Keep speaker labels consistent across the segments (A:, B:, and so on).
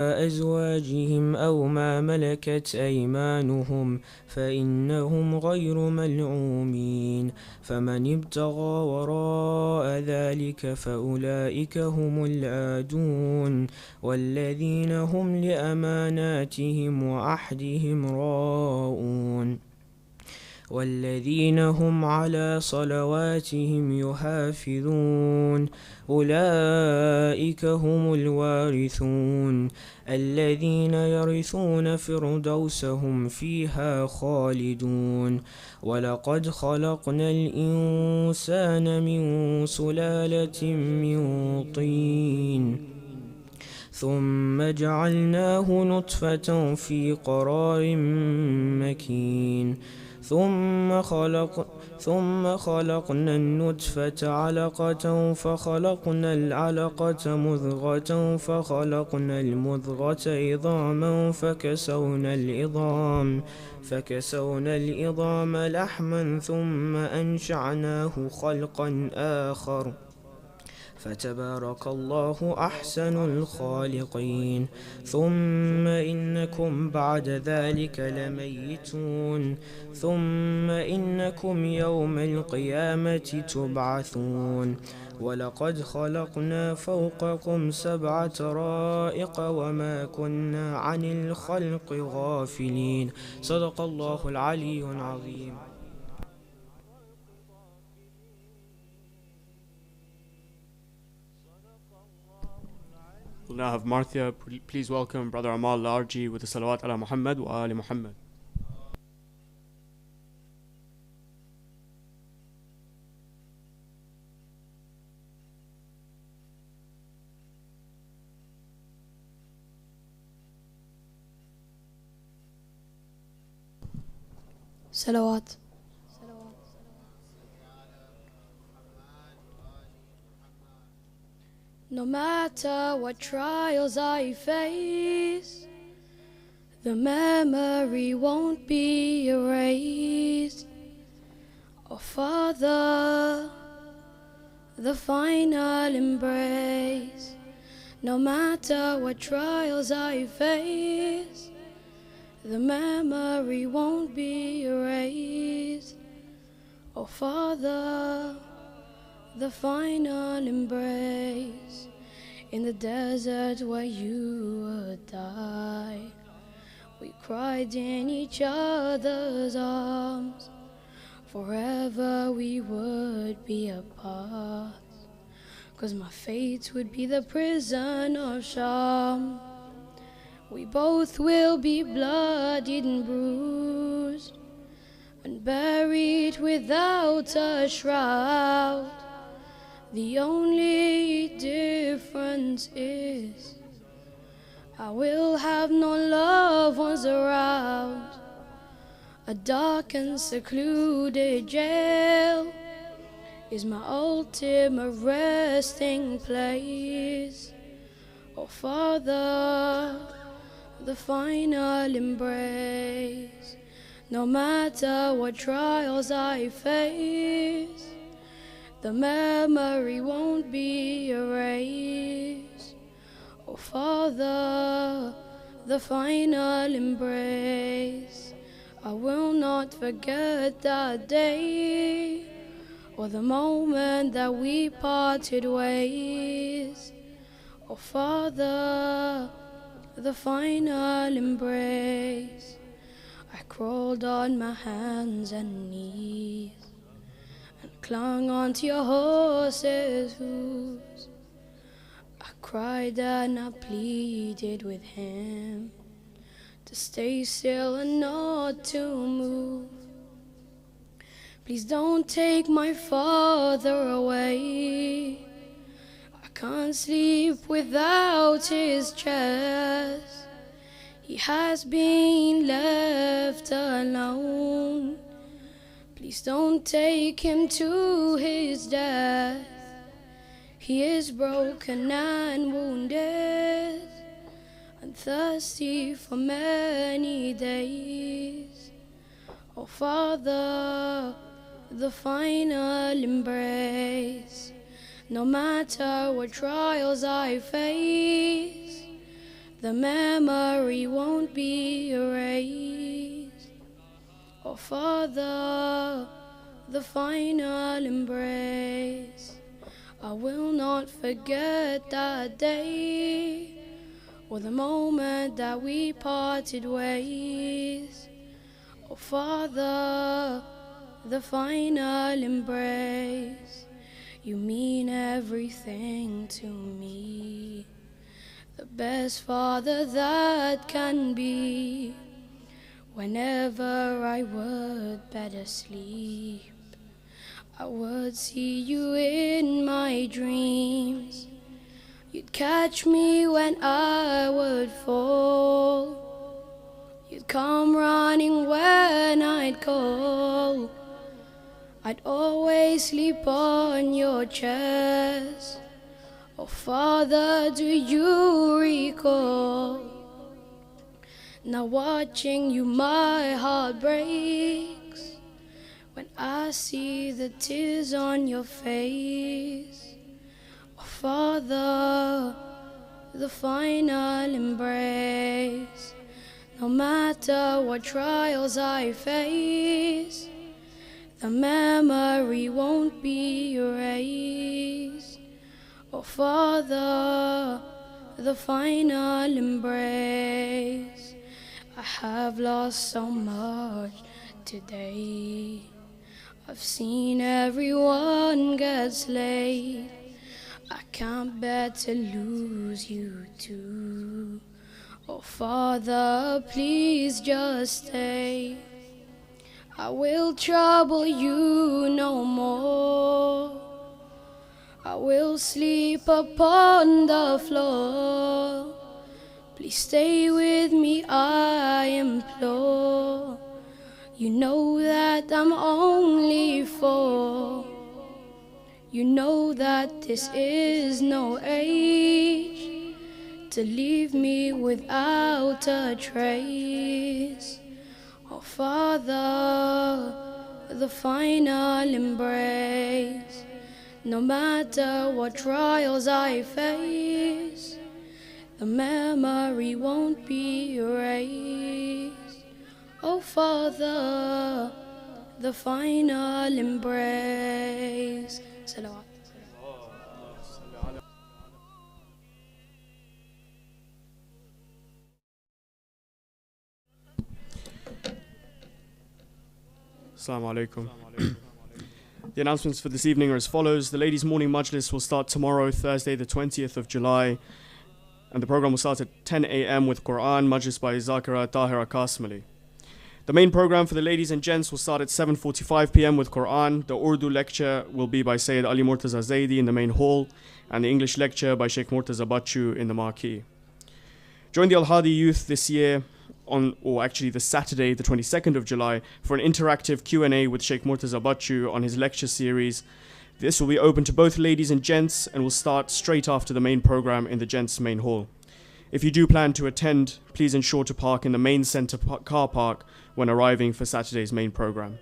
A: أزواجهم أو ما ملكت أيمانهم فإنهم غير ملعومين فمن ابتغى وراء ذلك فأولئك هم العادون والذين هم لأماناتهم وعهدهم راءون والذين هم على صلواتهم يحافظون أولئك هم الوارثون الذين يرثون فردوس هم فيها خالدون ولقد خلقنا الإنسان من سلالة من طين ثم جعلناه نطفة في قرار مكين ثم خلقنا النطفة علقة فخلقنا العلقة مضغة فخلقنا المضغة عظاما فكسونا العظام لحما ثم أنشعناه خلقا آخر فتبارك الله أحسن الخالقين ثم إنكم بعد ذلك لميتون ثم إنكم يوم القيامة تبعثون ولقد خلقنا فوقكم 7 طرائق وما كنا عن الخلق غافلين صدق الله العلي العظيم.
B: We'll now have Marthia. Please welcome Brother Amal Larji with the Salawat ala Muhammad wa Ali Muhammad.
C: Salawat. No matter what trials I face, the memory won't be erased. Oh Father, the final embrace. No matter what trials I face, the memory won't be erased. Oh Father, the final embrace. In the desert where you would die, we cried in each other's arms. Forever we would be apart, 'cause my fate would be the prison of Sham. We both will be bloodied and bruised and buried without a shroud. The only difference is I will have no loved ones around. A dark and secluded jail is my ultimate resting place. Oh Father, the final embrace. No matter what trials I face, the memory won't be erased. Oh Father, the final embrace. I will not forget that day or the moment that we parted ways. Oh Father, the final embrace. I crawled on my hands and knees and clung onto your horse's hooves. I cried and I pleaded with him to stay still and not to move. Please don't take my father away. I can't sleep without his chest. He has been left alone. Please don't take him to his death. He is broken and wounded and thirsty for many days. Oh Father, the final embrace. No matter what trials I face, the memory won't be erased. Oh Father, the final embrace, I will not forget that day, or the moment that we parted ways. Oh Father, the final embrace, you mean everything to me. The best father that can be. Whenever I would better sleep, I would see you in my dreams. You'd catch me when I would fall. You'd come running when I'd call. I'd always sleep on your chest. Oh Father, do you recall? Now watching you my heart breaks when I see the tears on your face. Oh Father, the final embrace, no matter what trials I face, the memory won't be erased. Oh Father, the final embrace, I have lost so much today. I've seen everyone get slayed. I can't bear to lose you too. Oh Father, please just stay. I will trouble you no more. I will sleep upon the floor. Please stay with me, I implore. You know that I'm only four. You know that this is no age to leave me without a trace. Oh Father, the final embrace, no matter what trials I face, the memory won't be erased. Oh Father, the final embrace. Salawat.
B: Assalamu alaikum. The announcements for this evening are as follows. The ladies' morning majlis will start tomorrow, Thursday, the 20th of July, and the program will start at 10 a.m. with Quran majlis by Zakira Tahira Kasmali. The main program for the ladies and gents will start at 7:45 p.m. with Quran. The Urdu lecture will be by Sayyid Ali Murtaza Zaidi in the main hall, and the English lecture by Shaykh Murtaza Bachoo in the marquee. Join the Al-Hadi youth this year the Saturday, the 22nd of July, for an interactive Q&A with Shaykh Murtaza Bachoo on his lecture series. This will be open to both ladies and gents and will start straight after the main program in the gents' main hall. If you do plan to attend, please ensure to park in the main centre car park when arriving for Saturday's main program.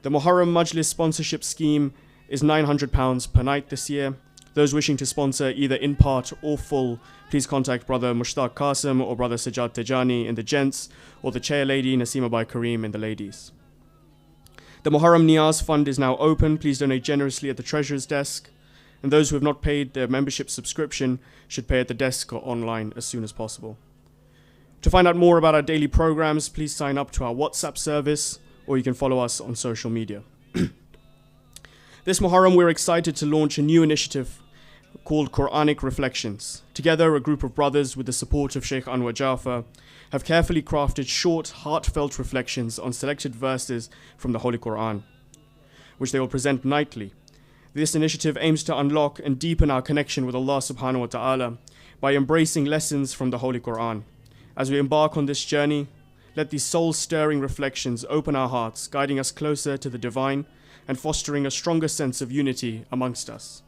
B: The Muharram Majlis sponsorship scheme is £900 per night this year. Those wishing to sponsor either in part or full, please contact Brother Mushtaq Qasim or Brother Sajjad Tejani in the gents, or the chair lady Nasima Bai Kareem in the ladies. The Muharram Niyaz Fund is now open. Please donate generously at the Treasurer's desk. And those who have not paid their membership subscription should pay at the desk or online as soon as possible. To find out more about our daily programs, please sign up to our WhatsApp service, or you can follow us on social media. This Muharram, we're excited to launch a new initiative called Quranic Reflections. Together, a group of brothers with the support of Shaykh Anwar Jafar have carefully crafted short, heartfelt reflections on selected verses from the Holy Quran, which they will present nightly. This initiative aims to unlock and deepen our connection with Allah subhanahu wa ta'ala by embracing lessons from the Holy Quran. As we embark on this journey, let these soul-stirring reflections open our hearts, guiding us closer to the divine and fostering a stronger sense of unity amongst us.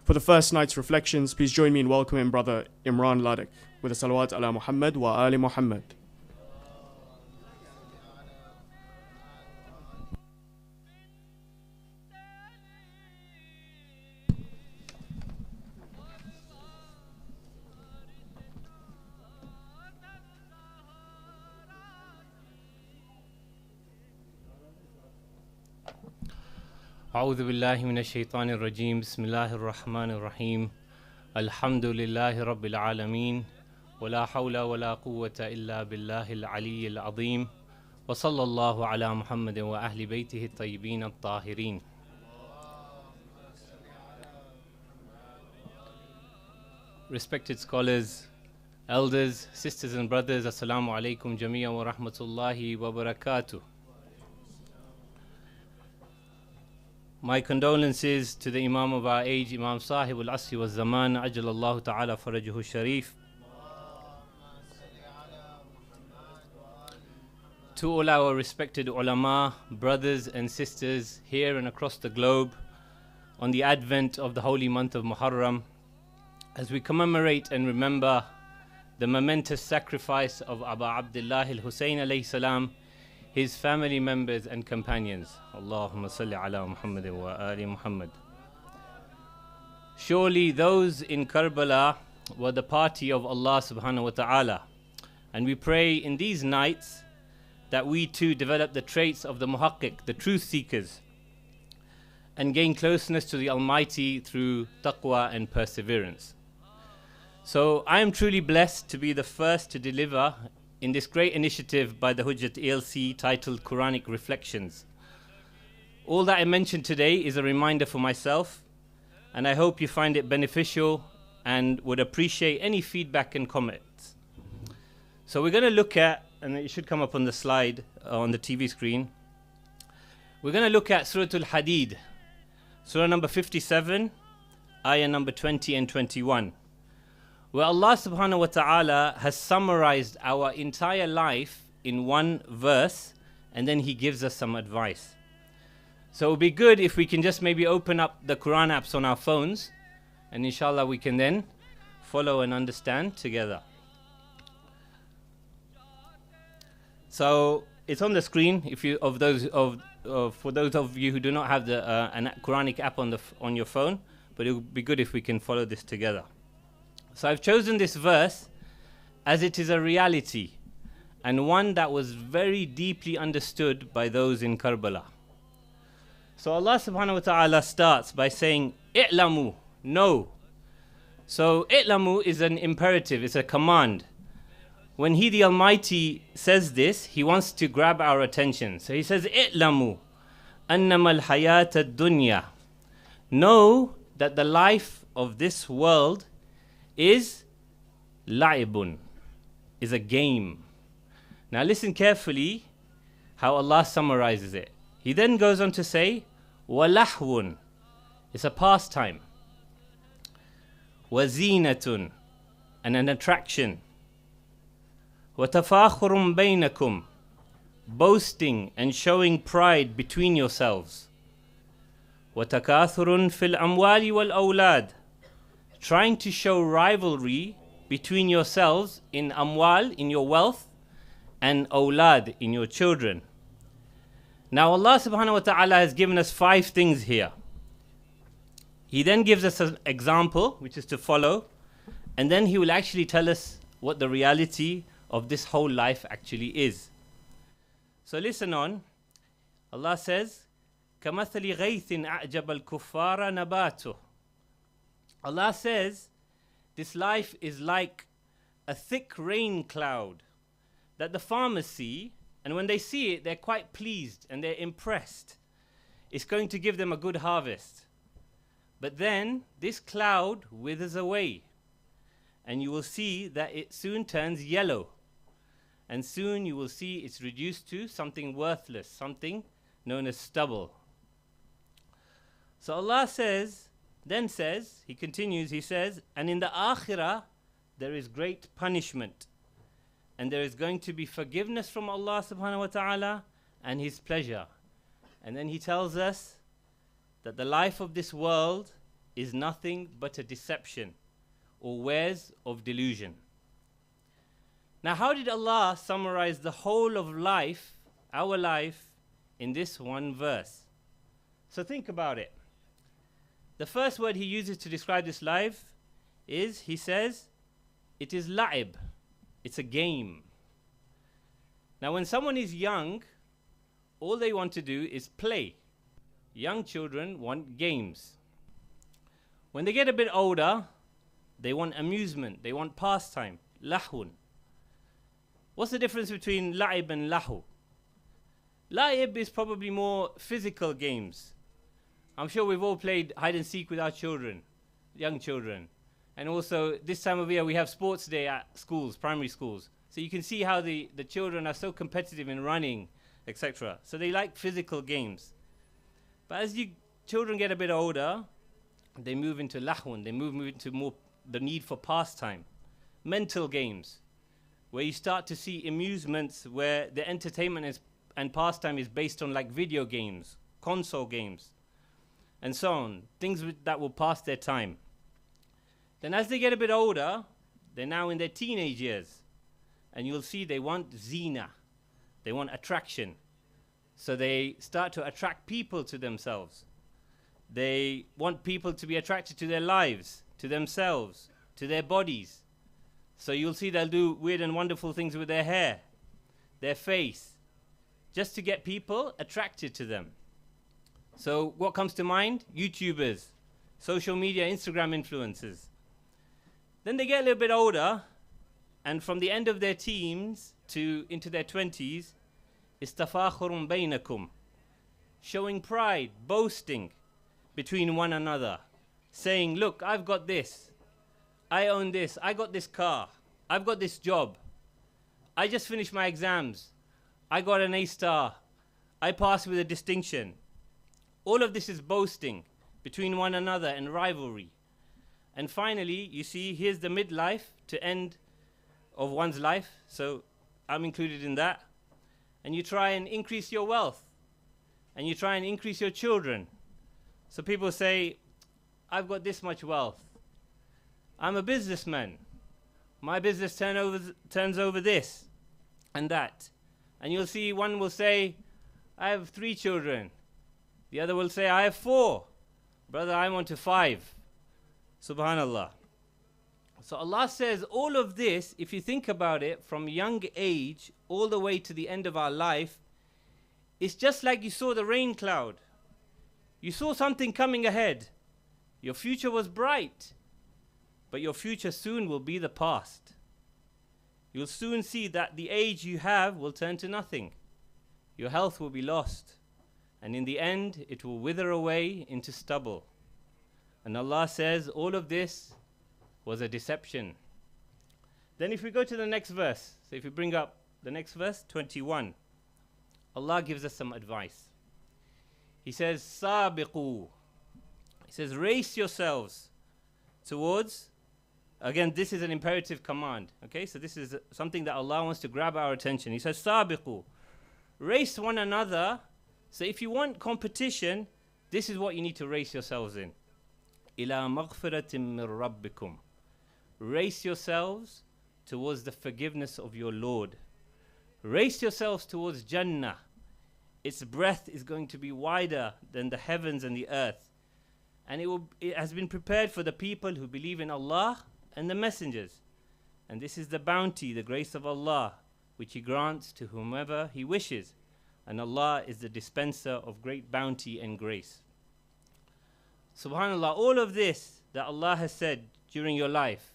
B: For the first night's reflections, please join me in welcoming Brother Imran Ladek with a salawat ala Muhammad wa ali Muhammad.
D: أعوذ بالله من الشيطان الرجيم بسم الله الرحمن الرحيم الحمد لله رب العالمين ولا حول ولا قوة إلا بالله العلي العظيم وصلى الله على محمد وأهل بيته الطيبين الطاهرين. Respected scholars, elders, sisters and brothers, Assalamu alaikum jami'an wa rahmatullahi wa barakatuh. My condolences to the Imam of our age, Imam Sahib al-Asri wa Zaman, Ajalallahu ta'ala farajahu sharif. To all our respected ulama, brothers and sisters here and across the globe on the advent of the holy month of Muharram, as we commemorate and remember the momentous sacrifice of Abu Abdullah al-Husayn alayhi salam, his family members and companions. Allahumma salli ala Muhammad wa ali Muhammad. Surely those in Karbala were the party of Allah subhanahu wa ta'ala, and we pray in these nights that we too develop the traits of the muhaqqiq, the truth seekers, and gain closeness to the Almighty through taqwa and perseverance. So I am truly blessed to be the first to deliver in this great initiative by the Hujjat ELC titled Quranic Reflections. All that I mentioned today is a reminder for myself, and I hope you find it beneficial and would appreciate any feedback and comments. So we're going to look at, and it should come up on the slide on the TV screen, we're going to look at Surah Al-Hadid, Surah number 57, ayah number 20 and 21. Where Allah subhanahu wa ta'ala has summarized our entire life in one verse, and then He gives us some advice. So it would be good if we can just maybe open up the Quran apps on our phones, and inshallah we can then follow and understand together. So it's on the screen if you for those of you who do not have the an Quranic app on your phone, but it would be good if we can follow this together. So I've chosen this verse as it is a reality and one that was very deeply understood by those in Karbala. So Allah subhanahu wa ta'ala starts by saying, I'lamu, know. So I'lamu is an imperative, it's a command. When He, the Almighty, says this, He wants to grab our attention. So He says, I'lamu, annama al-hayat ad-dunya. Know that the life of this world is la'ibun, is a game. Now listen carefully how Allah summarizes it. He then goes on to say, walahwun, it's a pastime. Wazinatun, and an attraction. Watafakhurun bainakum, boasting and showing pride between yourselves. Watakathurun fil amwali wal awlad, trying to show rivalry between yourselves in amwal, in your wealth, and awlad, in your children. Now Allah subhanahu wa ta'ala has given us 5 things here. He then gives us an example, which is to follow, and then He will actually tell us what the reality of this whole life actually is. So listen on. Allah says, كَمَثَلِ غَيْثٍ أَعْجَبَ الْكُفَّارَ نَبَاتُهُ. Allah says, this life is like a thick rain cloud that the farmers see, and when they see it, they're quite pleased and they're impressed. It's going to give them a good harvest. But then this cloud withers away, and you will see that it soon turns yellow, and soon you will see it's reduced to something worthless, something known as stubble. So Allah says, He continues, He says, and in the akhirah there is great punishment, and there is going to be forgiveness from Allah subhanahu wa ta'ala and His pleasure. And then He tells us that the life of this world is nothing but a deception or wares of delusion. Now, how did Allah summarize the whole of life, our life, in this one verse? So think about it. The first word He uses to describe this life is, He says, it is la'ib. It's a game. Now, when someone is young, all they want to do is play. Young children want games. When they get a bit older, they want amusement, they want pastime, lahun. What's the difference between la'ib and lahu? La'ib is probably more physical games. I'm sure we've all played hide and seek with our children, young children. And also this time of year we have sports day at schools, primary schools. So you can see how the children are so competitive in running, etc. So they like physical games. But as children get a bit older, they move into lahun, they move into more the need for pastime, mental games, where you start to see amusements where the entertainment and pastime is based on like video games, console games, and so on, things that will pass their time. Then as they get a bit older, they're now in their teenage years, and you'll see they want zina, they want attraction. So they start to attract people to themselves. They want people to be attracted to their lives, to themselves, to their bodies. So you'll see they'll do weird and wonderful things with their hair, their face, just to get people attracted to them. So what comes to mind? YouTubers, social media, Instagram influencers. Then they get a little bit older, and from the end of their teens to into their 20s, istafakhurun bainakum, showing pride, boasting between one another, saying, look, I've got this, I own this, I got this car, I've got this job, I just finished my exams, I got an A star, I passed with a distinction. All of this is boasting between one another and rivalry. And finally, you see, here's the midlife to end of one's life, so I'm included in that. And you try and increase your wealth, and you try and increase your children. So people say, I've got this much wealth, I'm a businessman, my business turns over this and that. And you'll see one will say, I have 3 children. The other will say, I have 4. Brother, I'm on to 5. Subhanallah. So Allah says all of this, if you think about it, from young age all the way to the end of our life, it's just like you saw the rain cloud. You saw something coming ahead. Your future was bright, but your future soon will be the past. You'll soon see that the age you have will turn to nothing. Your health will be lost, and in the end it will wither away into stubble. And Allah says all of this was a deception. Then if we go to the next verse, so if we bring up the next verse, 21, Allah gives us some advice. He says, Sabiqu. He says, race yourselves towards, again, this is an imperative command. Okay, so this is something that Allah wants to grab our attention. He says, Sabiqu. Race one another. So if you want competition, this is what you need to race yourselves in. Ila maghfiratin min rabbikum. Race yourselves towards the forgiveness of your Lord. Race yourselves towards Jannah. Its breadth is going to be wider than the heavens and the earth. And it has been prepared for the people who believe in Allah and the messengers. And this is the bounty, the grace of Allah, which He grants to whomever He wishes. And Allah is the dispenser of great bounty and grace. Subhanallah, all of this that Allah has said during your life,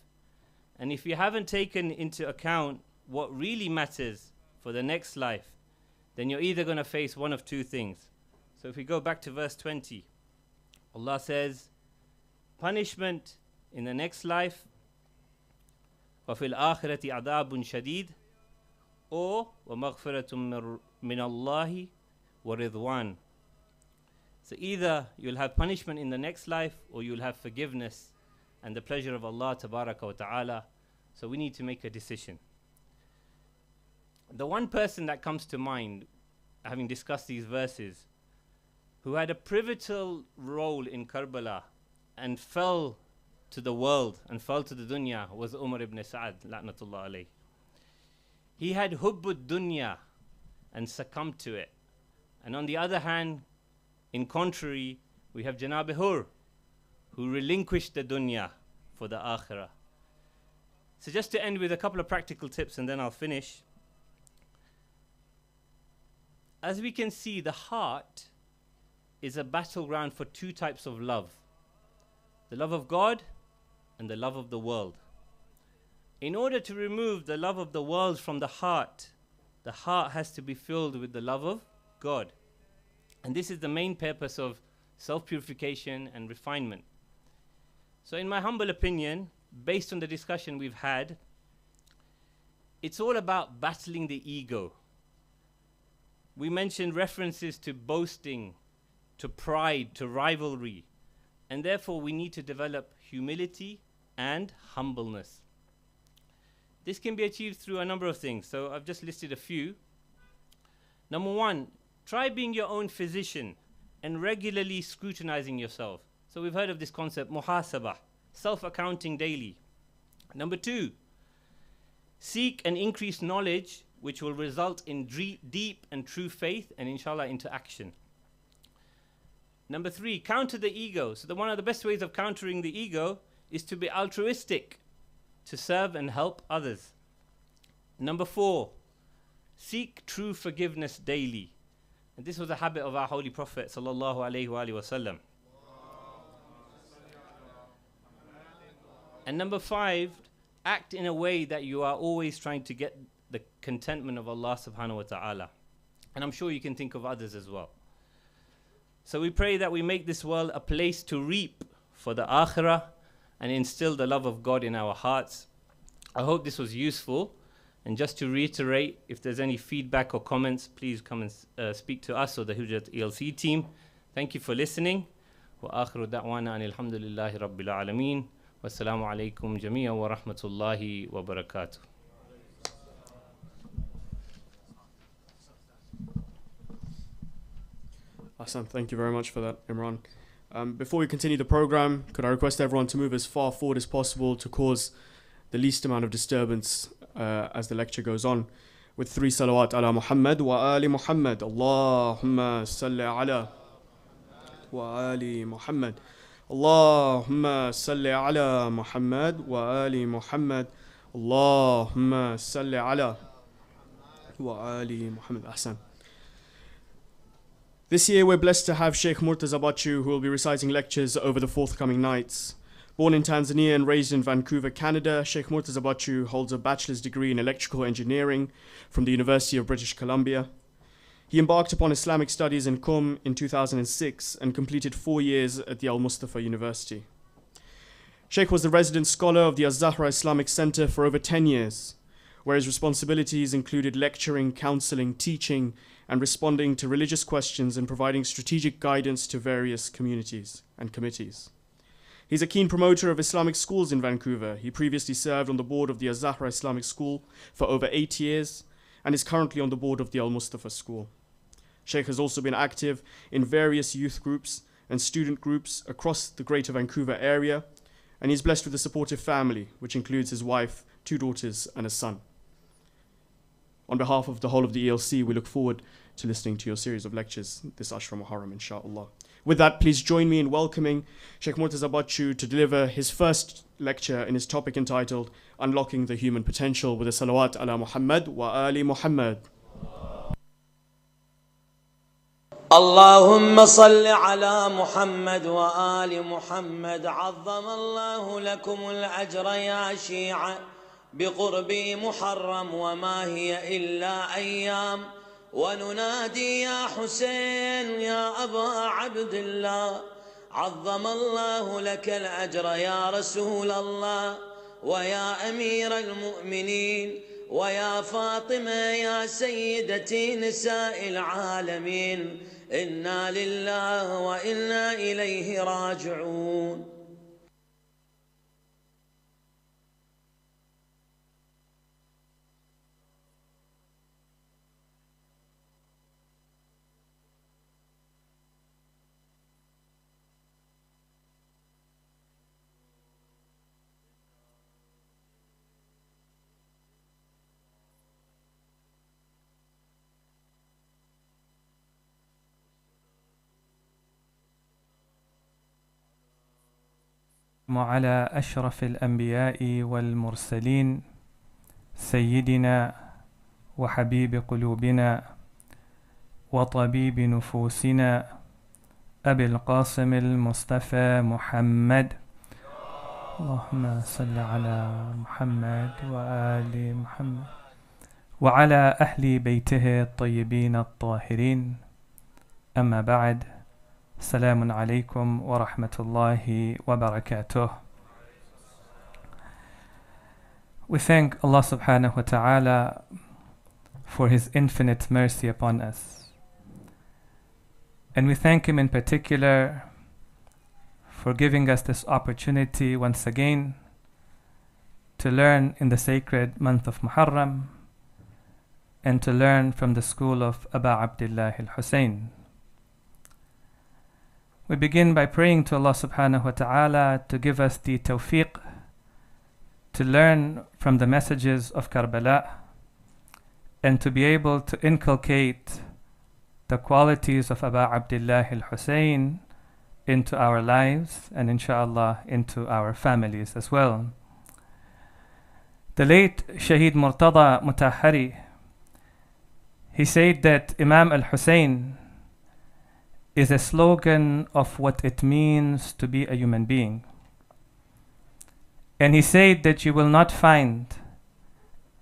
D: and if you haven't taken into account what really matters for the next life, then you're either going to face one of 2 things. So if we go back to verse 20, Allah says, punishment in the next life, وَفِي الْآخِرَةِ عَذَابٌ شَدِيدٌ, or وَمَغْفِرَةٌ مِّنَ اللَّهِ وَرِضْوَانٌ. So either you'll have punishment in the next life, or you'll have forgiveness and the pleasure of Allah tabaraka wa ta'ala. So we need to make a decision. The one person that comes to mind, having discussed these verses, who had a pivotal role in Karbala and fell to the world and fell to the dunya, was Umar ibn Sa'ad, la'natullah alayh. He had hubbud dunya and succumbed to it. And on the other hand, in contrary, we have Janab Hur, who relinquished the dunya for the akhirah. So just to end with a couple of practical tips and then I'll finish. As we can see, the heart is a battleground for two types of love: the love of God and the love of the world. In order to remove the love of the world from the heart has to be filled with the love of God. And this is the main purpose of self-purification and refinement. So in my humble opinion, based on the discussion we've had, it's all about battling the ego. We mentioned references to boasting, to pride, to rivalry, and therefore we need to develop humility and humbleness. This can be achieved through a number of things, so I've just listed a few. Number one, try being your own physician and regularly scrutinizing yourself. So we've heard of this concept, muhasabah, self-accounting daily. Number two, seek and increase knowledge which will result in deep and true faith and inshallah into action. Number three, counter the ego. So one of the best ways of countering the ego is to be altruistic, to serve and help others. Number four, seek true forgiveness daily. And this was a habit of our Holy Prophet sallallahu alaihi wasallam. And number five, act in a way that you are always trying to get the contentment of Allah subhanahu wa ta'ala. And I'm sure you can think of others as well. So we pray that we make this world a place to reap for the akhirah and instill the love of God in our hearts. I hope this was useful. And just to reiterate, if there's any feedback or comments, please come and speak to us or the Hujjat ELC team. Thank you for listening. وآخر دعوانا أن الحمد لله رب العالمين والسلام عليكم جميعا ورحمة الله وبركاته.
B: Awesome. Thank you very much for that, Imran. Before we continue the program, could I request everyone to move as far forward as possible to cause the least amount of disturbance as the lecture goes on, with 3 salawat ala Muhammad wa ali Muhammad. Allahumma salli ala wa ali Muhammad. Allahumma salli ala Muhammad wa ali Muhammad. Allahumma salli ala wa ali Muhammad. Ahsan. This year we're blessed to have Shaykh Murtaza Bachoo, who will be reciting lectures over the forthcoming nights. Born in Tanzania and raised in Vancouver, Canada, Shaykh Murtaza Bachoo holds a bachelor's degree in electrical engineering from the University of British Columbia. He embarked upon Islamic studies in Qom in 2006 and completed 4 years at the Al-Mustafa University. Shaykh was the resident scholar of the Az-Zahra Islamic Center for over 10 years, where his responsibilities included lecturing, counseling, teaching, and responding to religious questions and providing strategic guidance to various communities and committees. He's a keen promoter of Islamic schools in Vancouver. He previously served on the board of the Az-Zahra Islamic School for over 8 years and is currently on the board of the Al-Mustafa School. Shaykh has also been active in various youth groups and student groups across the Greater Vancouver area, and he's blessed with a supportive family, which includes his wife, 2 daughters, and a son. On behalf of the whole of the ELC, we look forward to listening to your series of lectures this Ashra-e-Muharram, inshallah. With that, please join me in welcoming Shaykh Murtaza Bachoo to deliver his first lecture in his topic entitled Unlocking the Human Potential, with a salawat ala Muhammad wa ali Muhammad.
E: اللهم صل على محمد وآل محمد. عظم الله لكم الأجر يا شيعة بقرب محرم، وما هي إلا أيام وننادي يا حسين يا أبا عبد الله. عظم الله لك الأجر يا رسول الله ويا أمير المؤمنين ويا فاطمة يا سيدتي نساء العالمين. إنا لله وإنا إليه راجعون.
F: وعلى أشرف الأنبياء والمرسلين سيدنا وحبيب قلوبنا وطبيب نفوسنا أبي القاسم المصطفى محمد اللهم صل على محمد وآل محمد وعلى أهل بيته الطيبين الطاهرين أما بعد السلام عليكم ورحمة الله وبركاته. We thank Allah subhanahu wa ta'ala for His infinite mercy upon us. And we thank Him in particular for giving us this opportunity once again to learn in the sacred month of Muharram and to learn from the school of Aba Abdullah al-Hussein. We begin by praying to Allah subhanahu wa ta'ala to give us the tawfiq to learn from the messages of Karbala and to be able to inculcate the qualities of Aba Abdullah al-Hussein into our lives and inshallah into our families as well. The late Shaheed Murtaza Mutahari, he said that Imam al-Hussein is a slogan of what it means to be a human being. And he said that you will not find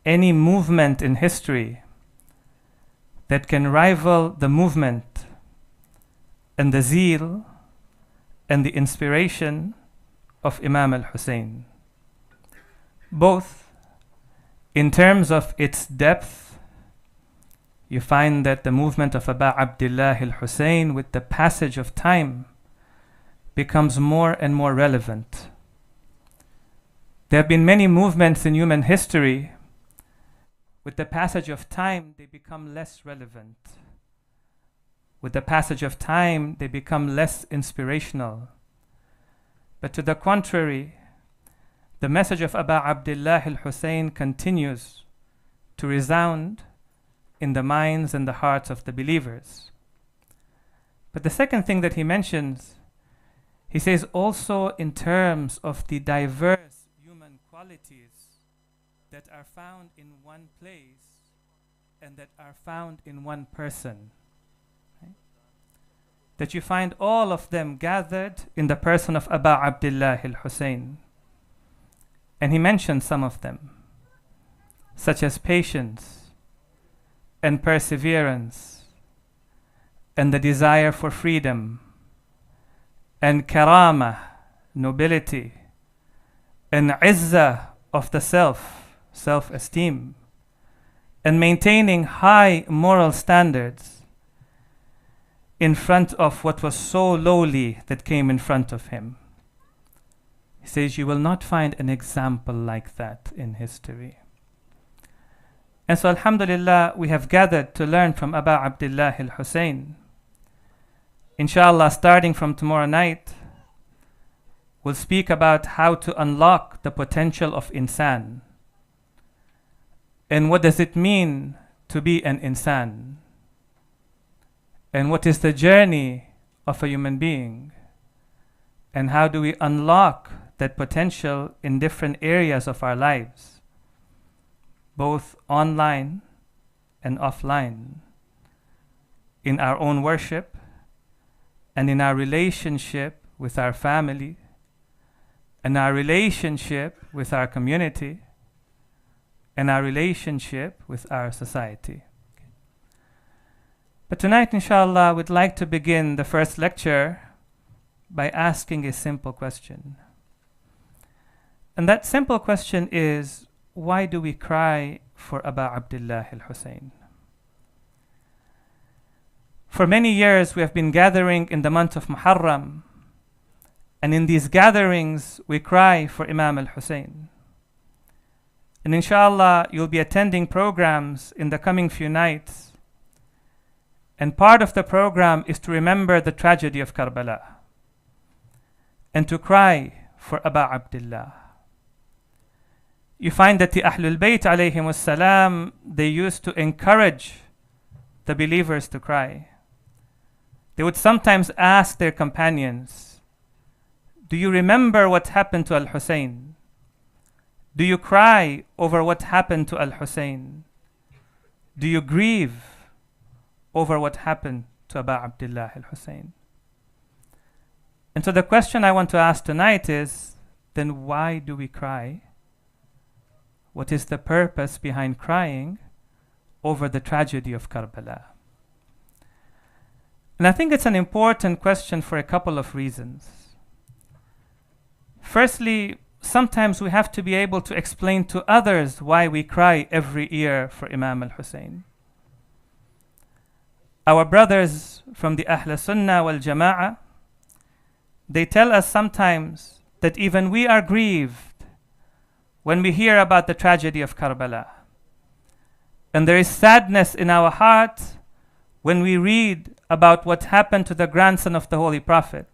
F: any movement in history that can rival the movement and the zeal and the inspiration of Imam al-Hussein, both in terms of its depth. You find that the movement of Aba Abdullah al-Hussein with the passage of time becomes more and more relevant. There have been many movements in human history. With the passage of time, they become less relevant. With the passage of time, they become less inspirational. But to the contrary, the message of Aba Abdullah al-Hussein continues to resound in the minds and the hearts of the believers. But the second thing that he mentions, he says also in terms of the diverse human qualities that are found in one place and that are found in one person. Right? That you find all of them gathered in the person of Aba Abdullah al-Hussein. And he mentioned some of them, such as patience and perseverance and the desire for freedom and karama, nobility, and izzah of the self-esteem, and maintaining high moral standards in front of what was so lowly that came in front of him. He says you will not find an example like that in history. And so alhamdulillah, we have gathered to learn from Aba Abdullah al-Hussein. Inshallah, starting from tomorrow night, we'll speak about how to unlock the potential of insan. And what does it mean to be an insan? And what is the journey of a human being? And how do we unlock that potential in different areas of our lives, both online and offline, in our own worship and in our relationship with our family and our relationship with our community and our relationship with our society. Okay. But tonight, inshallah, we'd like to begin the first lecture by asking a simple question. And that simple question is, why do we cry for Aba Abdullah al-Hussein? For many years, we have been gathering in the month of Muharram, and in these gatherings, we cry for Imam al-Hussein. And inshallah, you'll be attending programs in the coming few nights. And part of the program is to remember the tragedy of Karbala and to cry for Aba Abdullah. You find that the Ahlul Bayt alayhim wassalam, they used to encourage the believers to cry. They would sometimes ask their companions, do you remember what happened to Al-Hussein? Do you cry over what happened to Al-Hussein? Do you grieve over what happened to Aba Abdullah al-Hussein? And so the question I want to ask tonight is, then why do we cry? What is the purpose behind crying over the tragedy of Karbala? And I think it's an important question for a couple of reasons. Firstly, sometimes we have to be able to explain to others why we cry every year for Imam al-Hussein. Our brothers from the Ahl Sunnah wal Jama'ah, they tell us sometimes that even we are grieved when we hear about the tragedy of Karbala. And there is sadness in our heart when we read about what happened to the grandson of the Holy Prophet.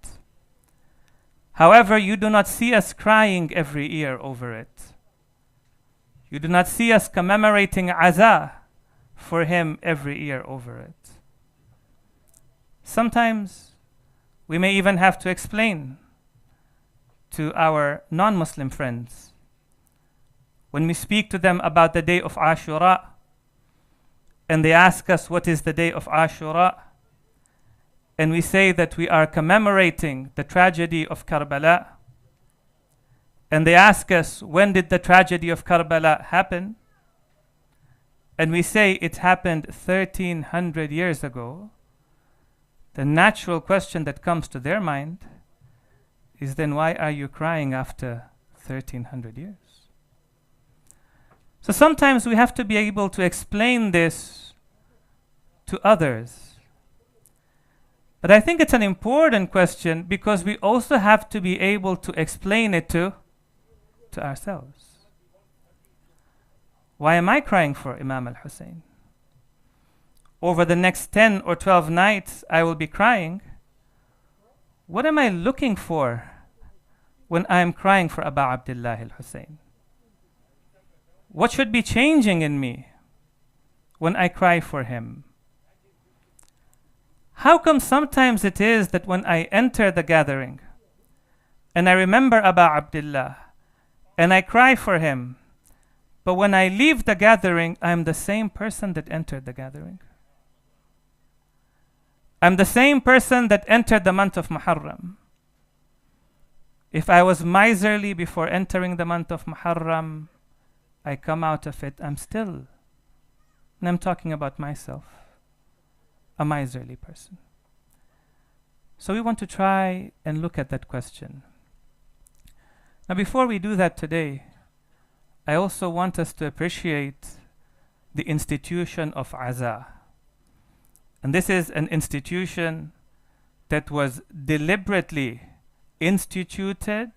F: However, you do not see us crying every year over it. You do not see us commemorating Aza for him every year over it. Sometimes we may even have to explain to our non-Muslim friends when we speak to them about the day of Ashura and they ask us what is the day of Ashura, and we say that we are commemorating the tragedy of Karbala, and they ask us when did the tragedy of Karbala happen, and we say it happened 1300 years ago, the natural question that comes to their mind is, then why are you crying after 1300 years? So sometimes we have to be able to explain this to others. But I think it's an important question because we also have to be able to explain it to ourselves. Why am I crying for Imam al-Hussein? Over the next 10 or 12 nights, I will be crying. What am I looking for when I am crying for Aba Abdullah al-Hussein? What should be changing in me when I cry for him? How come sometimes it is that when I enter the gathering and I remember Aba Abdullah and I cry for him, but when I leave the gathering, I'm the same person that entered the gathering? I'm the same person that entered the month of Muharram. If I was miserly before entering the month of Muharram, I come out of it, I'm still, and I'm talking about myself, a miserly person. So we want to try and look at that question. Now before we do that today, I also want us to appreciate the institution of Aza. And this is an institution that was deliberately instituted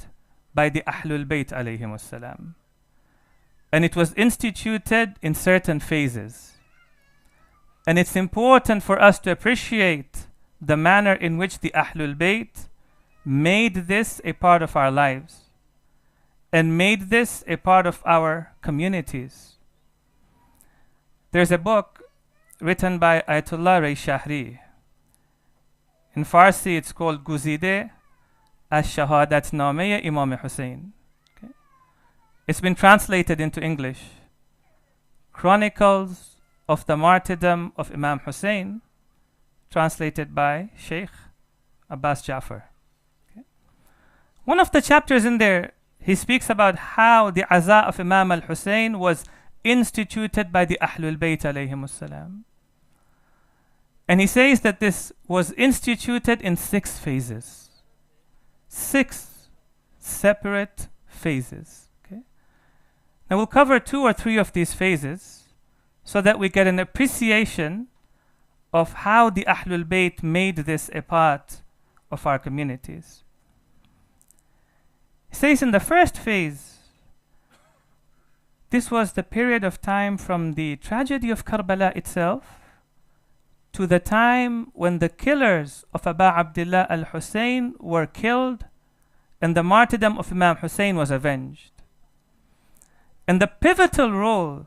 F: by the Ahlul Bayt alayhimus salam. And it was instituted in certain phases. And it's important for us to appreciate the manner in which the Ahlul Bayt made this a part of our lives and made this a part of our communities. There's a book written by Ayatollah Ray Shahri. In Farsi, it's called Guzide Ash-Shahadat-Nameh Imam Hussein. Okay? It's been translated into English. Chronicles of the Martyrdom of Imam Hussein, translated by Shaykh Abbas Jafar. Okay? One of the chapters in there, he speaks about how the Aza of Imam al-Hussein was instituted by the Ahlul Bayt alayhimus salam. And he says that this was instituted in 6 phases. 6 separate phases. Okay? Now we'll cover 2 or 3 of these phases so that we get an appreciation of how the Ahlul Bayt made this a part of our communities. He says in the first phase, this was the period of time from the tragedy of Karbala itself to the time when the killers of Aba Abdullah al-Hussein were killed and the martyrdom of Imam Hussein was avenged. And the pivotal role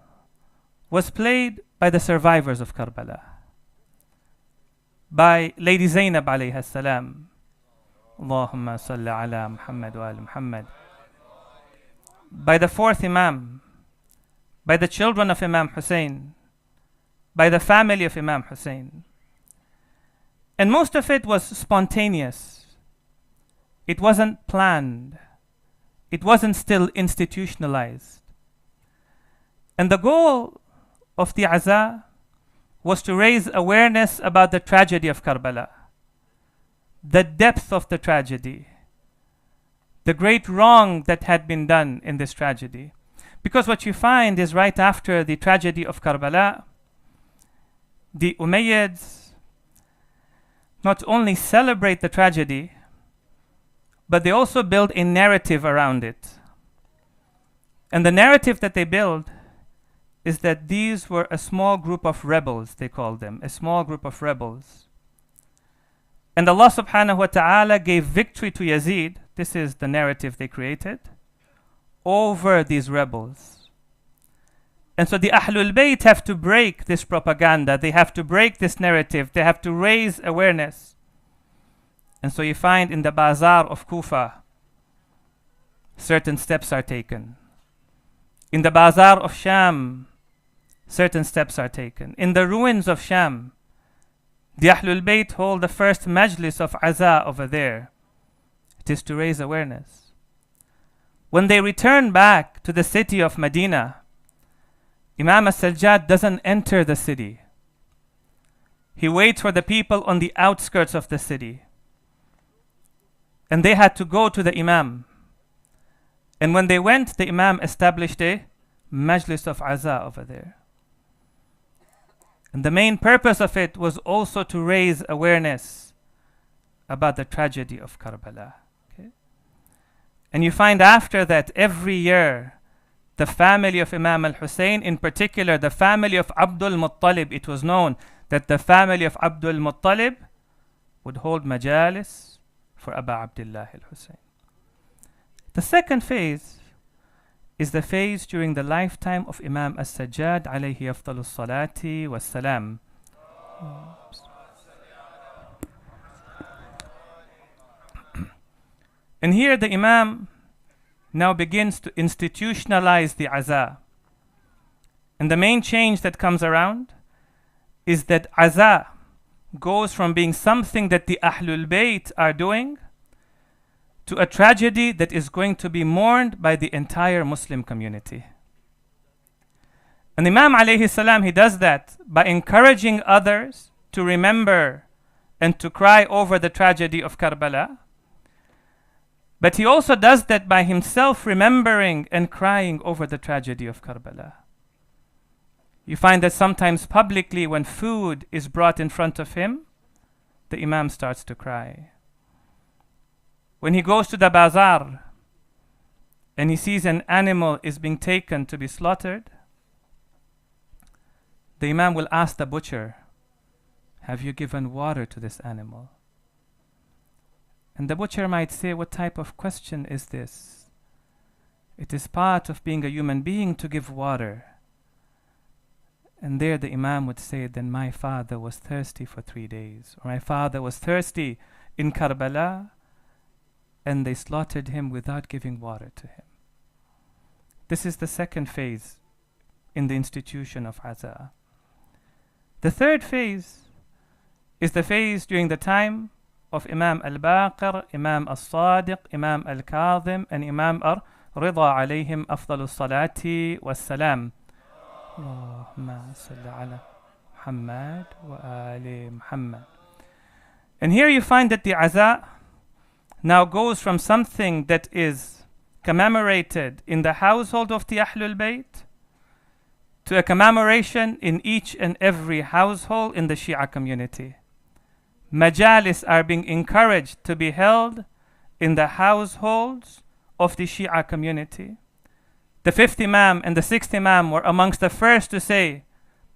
F: was played by the survivors of Karbala, by Lady Zainab alayha salam. Allahumma salli ala Muhammad wa ala Muhammad. By the 4th Imam, by the children of Imam Hussein, by the family of Imam Hussein. And most of it was spontaneous. It wasn't planned. It wasn't still institutionalized. And the goal of the Aza was to raise awareness about the tragedy of Karbala, the depth of the tragedy, the great wrong that had been done in this tragedy. Because what you find is right after the tragedy of Karbala, the Umayyads not only celebrate the tragedy, but they also build a narrative around it. And the narrative that they build is that these were a small group of rebels, they called them, a small group of rebels. And Allah subhanahu wa ta'ala gave victory to Yazid, this is the narrative they created, over these rebels. And so the Ahlul Bayt have to break this propaganda, they have to break this narrative, they have to raise awareness. And so you find in the bazaar of Kufa, certain steps are taken. In the bazaar of Sham, certain steps are taken. In the ruins of Sham, the Ahlul Bayt hold the first majlis of Aza over there. It is to raise awareness. When they return back to the city of Medina, Imam as-Sajjad doesn't enter the city. He waits for the people on the outskirts of the city. And they had to go to the Imam. And when they went, the Imam established a majlis of Aza over there. And the main purpose of it was also to raise awareness about the tragedy of Karbala. Okay? And you find after that, every year, the family of Imam al-Hussein, in particular the family of Abdul Muttalib, it was known that the family of Abdul Muttalib would hold majalis for Aba Abdullah al-Hussein. The second phase is the phase during the lifetime of Imam as-Sajjad alayhi afdalus salati was salam. And here the Imam now begins to institutionalize the Aza. And the main change that comes around is that Aza goes from being something that the Ahlul Bayt are doing to a tragedy that is going to be mourned by the entire Muslim community. And Imam alayhi salam, he does that by encouraging others to remember and to cry over the tragedy of Karbala. But he also does that by himself remembering and crying over the tragedy of Karbala. You find that sometimes publicly when food is brought in front of him, the Imam starts to cry. When he goes to the bazaar and he sees an animal is being taken to be slaughtered, the Imam will ask the butcher, "Have you given water to this animal?" And the butcher might say, "What type of question is this? It is part of being a human being to give water." And there the Imam would say, "Then my father was thirsty for 3 days, or my father was thirsty in Karbala, and they slaughtered him without giving water to him." This is the second phase in the institution of Aza. The third phase is the phase during the time of Imam al-Baqir, Imam al-Sadiq, Imam al-Kadhim, and Imam al-Rida alayhim afdalus salati was salam. Allahumma salli ala Muhammad wa ali Muhammad. And here you find that the Aza now goes from something that is commemorated in the household of the Ahlul Bayt to a commemoration in each and every household in the Shia community. Majalis are being encouraged to be held in the households of the Shia community. The 5th Imam and the 6th Imam were amongst the first to say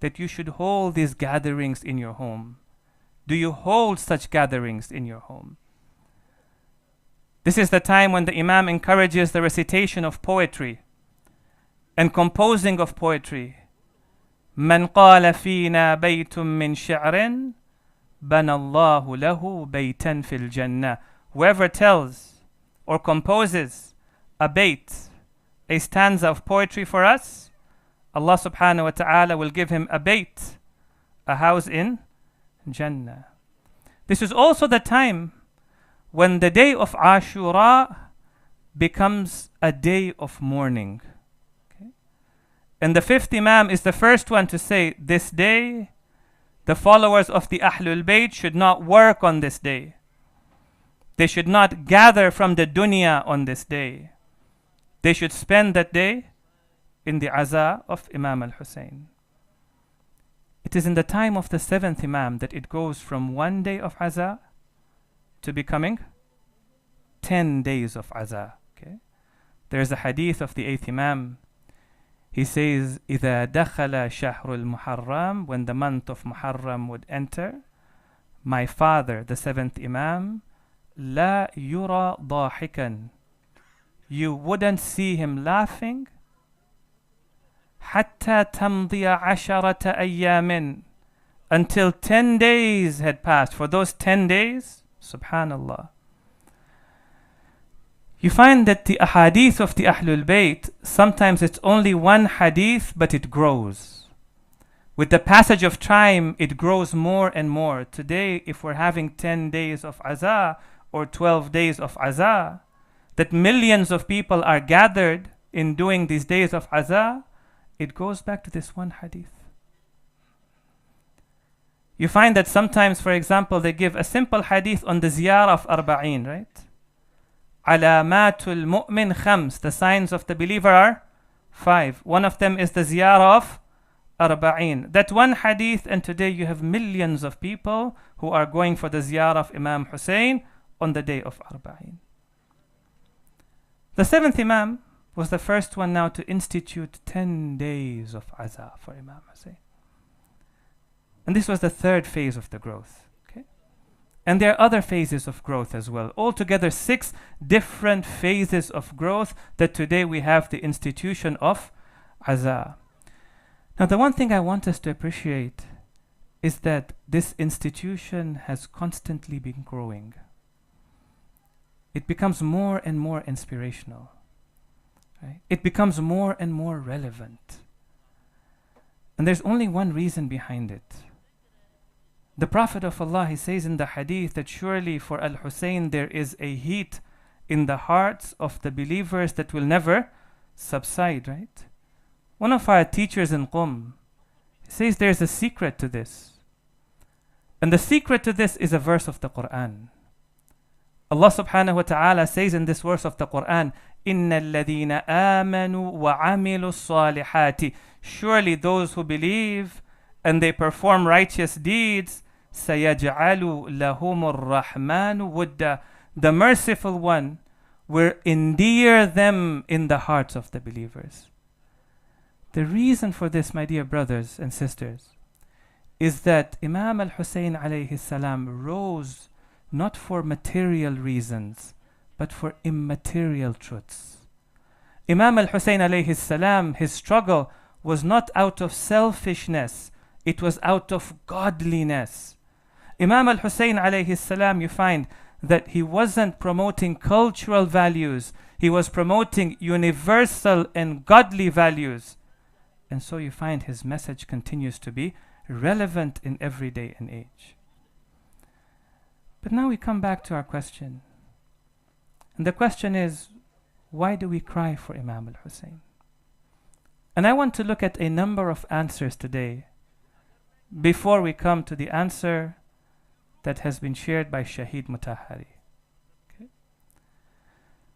F: that you should hold these gatherings in your home. Do you hold such gatherings in your home? This is the time when the Imam encourages the recitation of poetry and composing of poetry. من قال فينا بيت من شعر بنى الله له بيتا في الجنة. Whoever tells or composes a bayt, a stanza of poetry for us, Allah subhanahu wa ta'ala will give him a bayt, a house in Jannah. This is also the time when the day of Ashura becomes a day of mourning. Okay? And the fifth Imam is the first one to say, this day, the followers of the Ahlul Bayt should not work on this day. They should not gather from the dunya on this day. They should spend that day in the Aza of Imam al-Hussein. It is in the time of the seventh Imam that it goes from 1 day of Aza to becoming 10 days of Aza. Okay? There's a hadith of the eighth Imam. He says, إِذَا دَخَلَ شَهْرُ الْمُحَرَّمِ, when the month of Muharram would enter, my father, the seventh Imam, لَا يُرَى ضَاحِكًا, you wouldn't see him laughing, حَتَّى تَمْضِيَ عَشَرَةَ أَيَّامٍ, until 10 days had passed. For those 10 days, subhanallah, you find that the ahadith of the Ahlul Bayt, sometimes it's only one hadith, but it grows. With the passage of time, it grows more and more. Today, if we're having 10 days of Aza or 12 days of Aza, that millions of people are gathered in doing these days of Aza, it goes back to this one hadith. You find that sometimes, for example, they give a simple hadith on the ziyarah of Arba'in, right? Alamatul mu'min khams, the signs of the believer are 5. One of them is the ziyarah of Arba'in. That one hadith, and today you have millions of people who are going for the ziyarah of Imam Hussein on the day of Arba'in. The seventh Imam was the first one now to institute 10 days of Aza for Imam Hussein. And this was the third phase of the growth. And there are other phases of growth as well. Altogether 6 different phases of growth that today we have the institution of Aza. Now the one thing I want us to appreciate is that this institution has constantly been growing. It becomes more and more inspirational. Right? It becomes more and more relevant. And there's only one reason behind it. The Prophet of Allah, he says in the hadith that surely for Al-Hussein there is a heat in the hearts of the believers that will never subside, right? One of our teachers in Qum, he says there's a secret to this. And the secret to this is a verse of the Quran. Allah subhanahu wa ta'ala says in this verse of the Quran, إِنَّ الَّذِينَ آمَنُوا وَعَمِلُوا الصَّالِحَاتِ, surely those who believe and they perform righteous deeds, سَيَجْعَلُ لَهُمُ الرَّحْمَنُ وُدًّا, the merciful one will endear them in the hearts of the believers. The reason for this, my dear brothers and sisters, is that Imam al-Hussein alayhi salam rose not for material reasons, but for immaterial truths. Imam al-Hussein alayhi salam, his struggle was not out of selfishness, it was out of godliness. Imam al-Hussein alayhi salam, you find that he wasn't promoting cultural values, he was promoting universal and godly values. And so you find his message continues to be relevant in every day and age. But now we come back to our question. And the question is, why do we cry for Imam al-Hussein? And I want to look at a number of answers today before we come to the answer that has been shared by Shaheed Mutahari. Okay?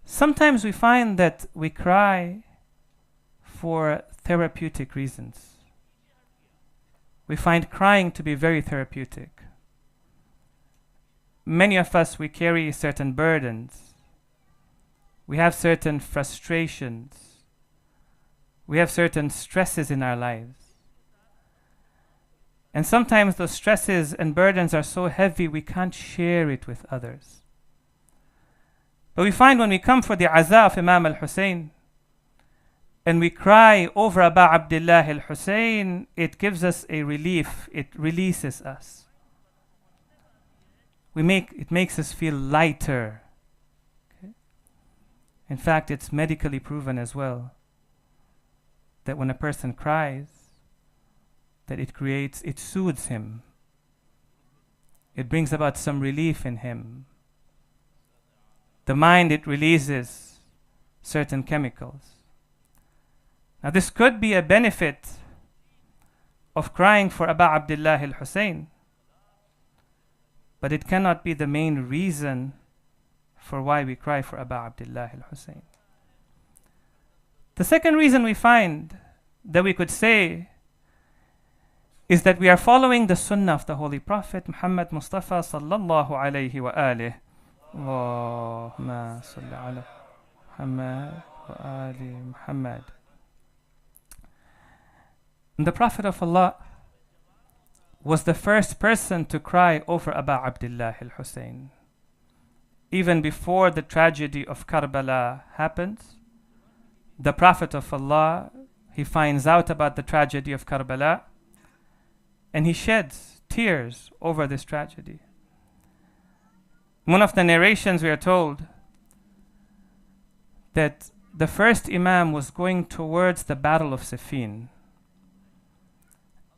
F: Sometimes we find that we cry for therapeutic reasons. We find crying to be very therapeutic. Many of us, we carry certain burdens. We have certain frustrations. We have certain stresses in our lives. And sometimes those stresses and burdens are so heavy we can't share it with others. But we find when we come for the Aza of Imam al-Hussein and we cry over Aba Abdullah al-Hussein, it gives us a relief. It releases us. It makes us feel lighter. Okay? In fact, it's medically proven as well that when a person cries, that it soothes him. It brings about some relief in him. the mind, it releases certain chemicals. Now this could be a benefit of crying for Aba Abdullah al-Hussein, but it cannot be the main reason for why we cry for Aba Abdullah al-Hussein. The second reason we find that we could say is that we are following the sunnah of the Holy Prophet Muhammad Mustafa sallallahu alayhi wa alihi. Allahumma salli ala Muhammad wa ali Muhammad. And the Prophet of Allah was the first person to cry over Aba Abdullah al-Hussein. Even before the tragedy of Karbala happens, the Prophet of Allah, he finds out about the tragedy of Karbala and he sheds tears over this tragedy. One of the narrations we are told that the first Imam was going towards the Battle of Siffin.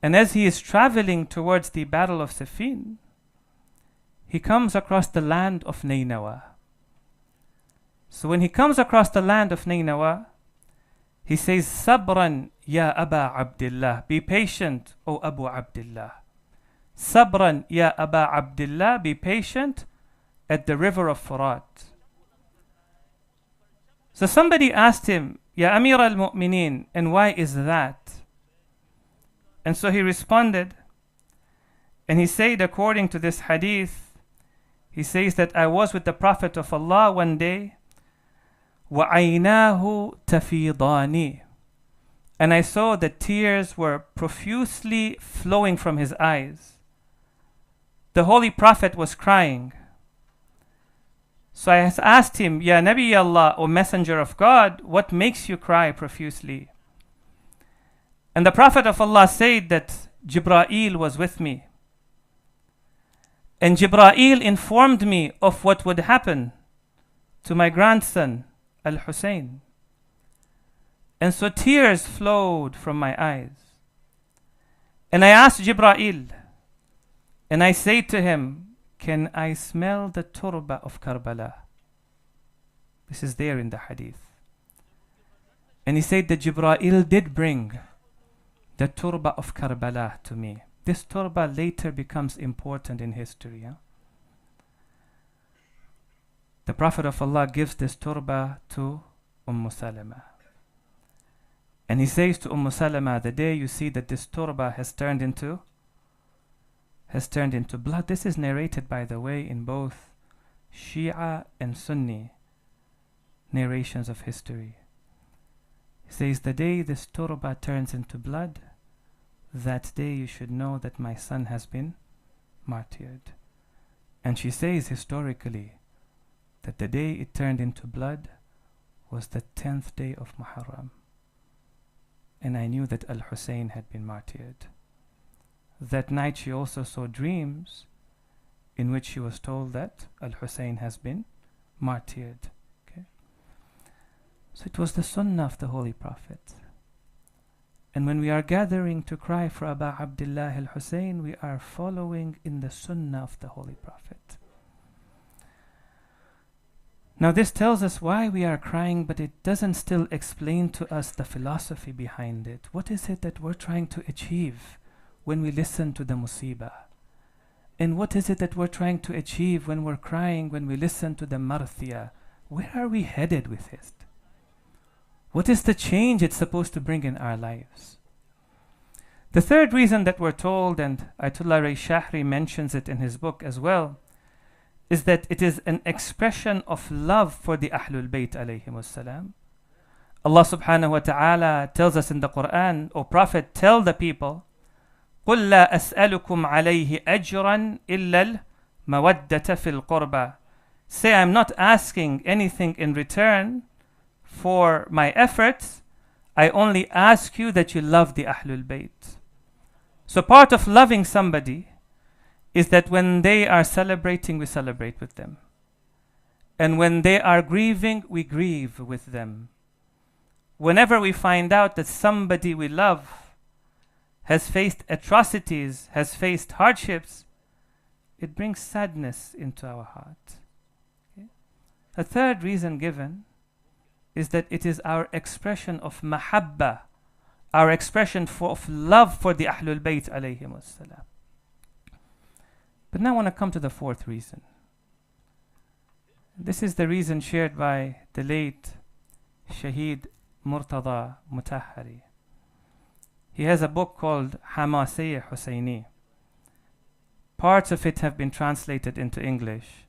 F: And as he is traveling towards the Battle of Siffin, he comes across the land of Nainawa. So when he comes across the land of Nainawa, he says, Sabran ya Aba Abdullah, be patient, O Abu Abdullah. Sabran ya Aba Abdullah, be patient at the river of Furat. So somebody asked him, Ya Amir al-Mu'mineen, and why is that? And so he responded, and he said, according to this hadith, he says that I was with the Prophet of Allah one day, وَعَيْنَاهُ تَفِيضَانِ, and I saw that tears were profusely flowing from his eyes. The Holy Prophet was crying. So I asked him, Ya Nabi Allah, O Messenger of God, what makes you cry profusely? And the Prophet of Allah said that Jibreel was with me. And Jibreel informed me of what would happen to my grandson, Al-Hussein. And so tears flowed from my eyes. And I asked Jibreel, and I said to him, can I smell the turba of Karbala? This is there in the hadith. And he said that Jibreel did bring the turba of Karbala to me. This turba later becomes important in history. The Prophet of Allah gives this turba to Salama. And he says to Salama, the day you see that this turba has turned into blood. This is narrated, by the way, in both Shia and Sunni narrations of history. He says, the day this turba turns into blood, that day you should know that my son has been martyred. And she says historically that the day it turned into blood was the 10th day of Muharram. And I knew that Al-Hussein had been martyred. That night she also saw dreams in which she was told that Al-Hussein has been martyred. Okay? So it was the sunnah of the Holy Prophet. And when we are gathering to cry for Aba Abdullah al-Hussein, we are following in the sunnah of the Holy Prophet. Now this tells us why we are crying, but it doesn't still explain to us the philosophy behind it. What is it that we're trying to achieve when we listen to the musibah? And what is it that we're trying to achieve when we're crying, when we listen to the marthiyah? Where are we headed with it? What is the change it's supposed to bring in our lives? The third reason that we're told, and Ayatollah Ray Shahri mentions it in his book as well, is that it is an expression of love for the Ahlul Bayt alayhimus salam. Allah subhanahu wa ta'ala tells us in the Quran, O Prophet, tell the people, قُلْ لَا أَسْأَلُكُمْ عَلَيْهِ أَجْرًا إِلَّا الْمَوَدَّةَ فِي الْقُرْبَى. Say, I'm not asking anything in return for my efforts. I only ask you that you love the Ahlul Bayt. So part of loving somebody is that when they are celebrating, we celebrate with them. And when they are grieving, we grieve with them. Whenever we find out that somebody we love has faced atrocities, has faced hardships, it brings sadness into our heart. Okay? A third reason given is that it is our expression of mahabba, our expression of love for the Ahlul Bayt alayhim wassalam. But now I want to come to the fourth reason. This is the reason shared by the late Shaheed Murtaza Mutahhari. He has a book called Hamasiyya Husayni. Parts of it have been translated into English.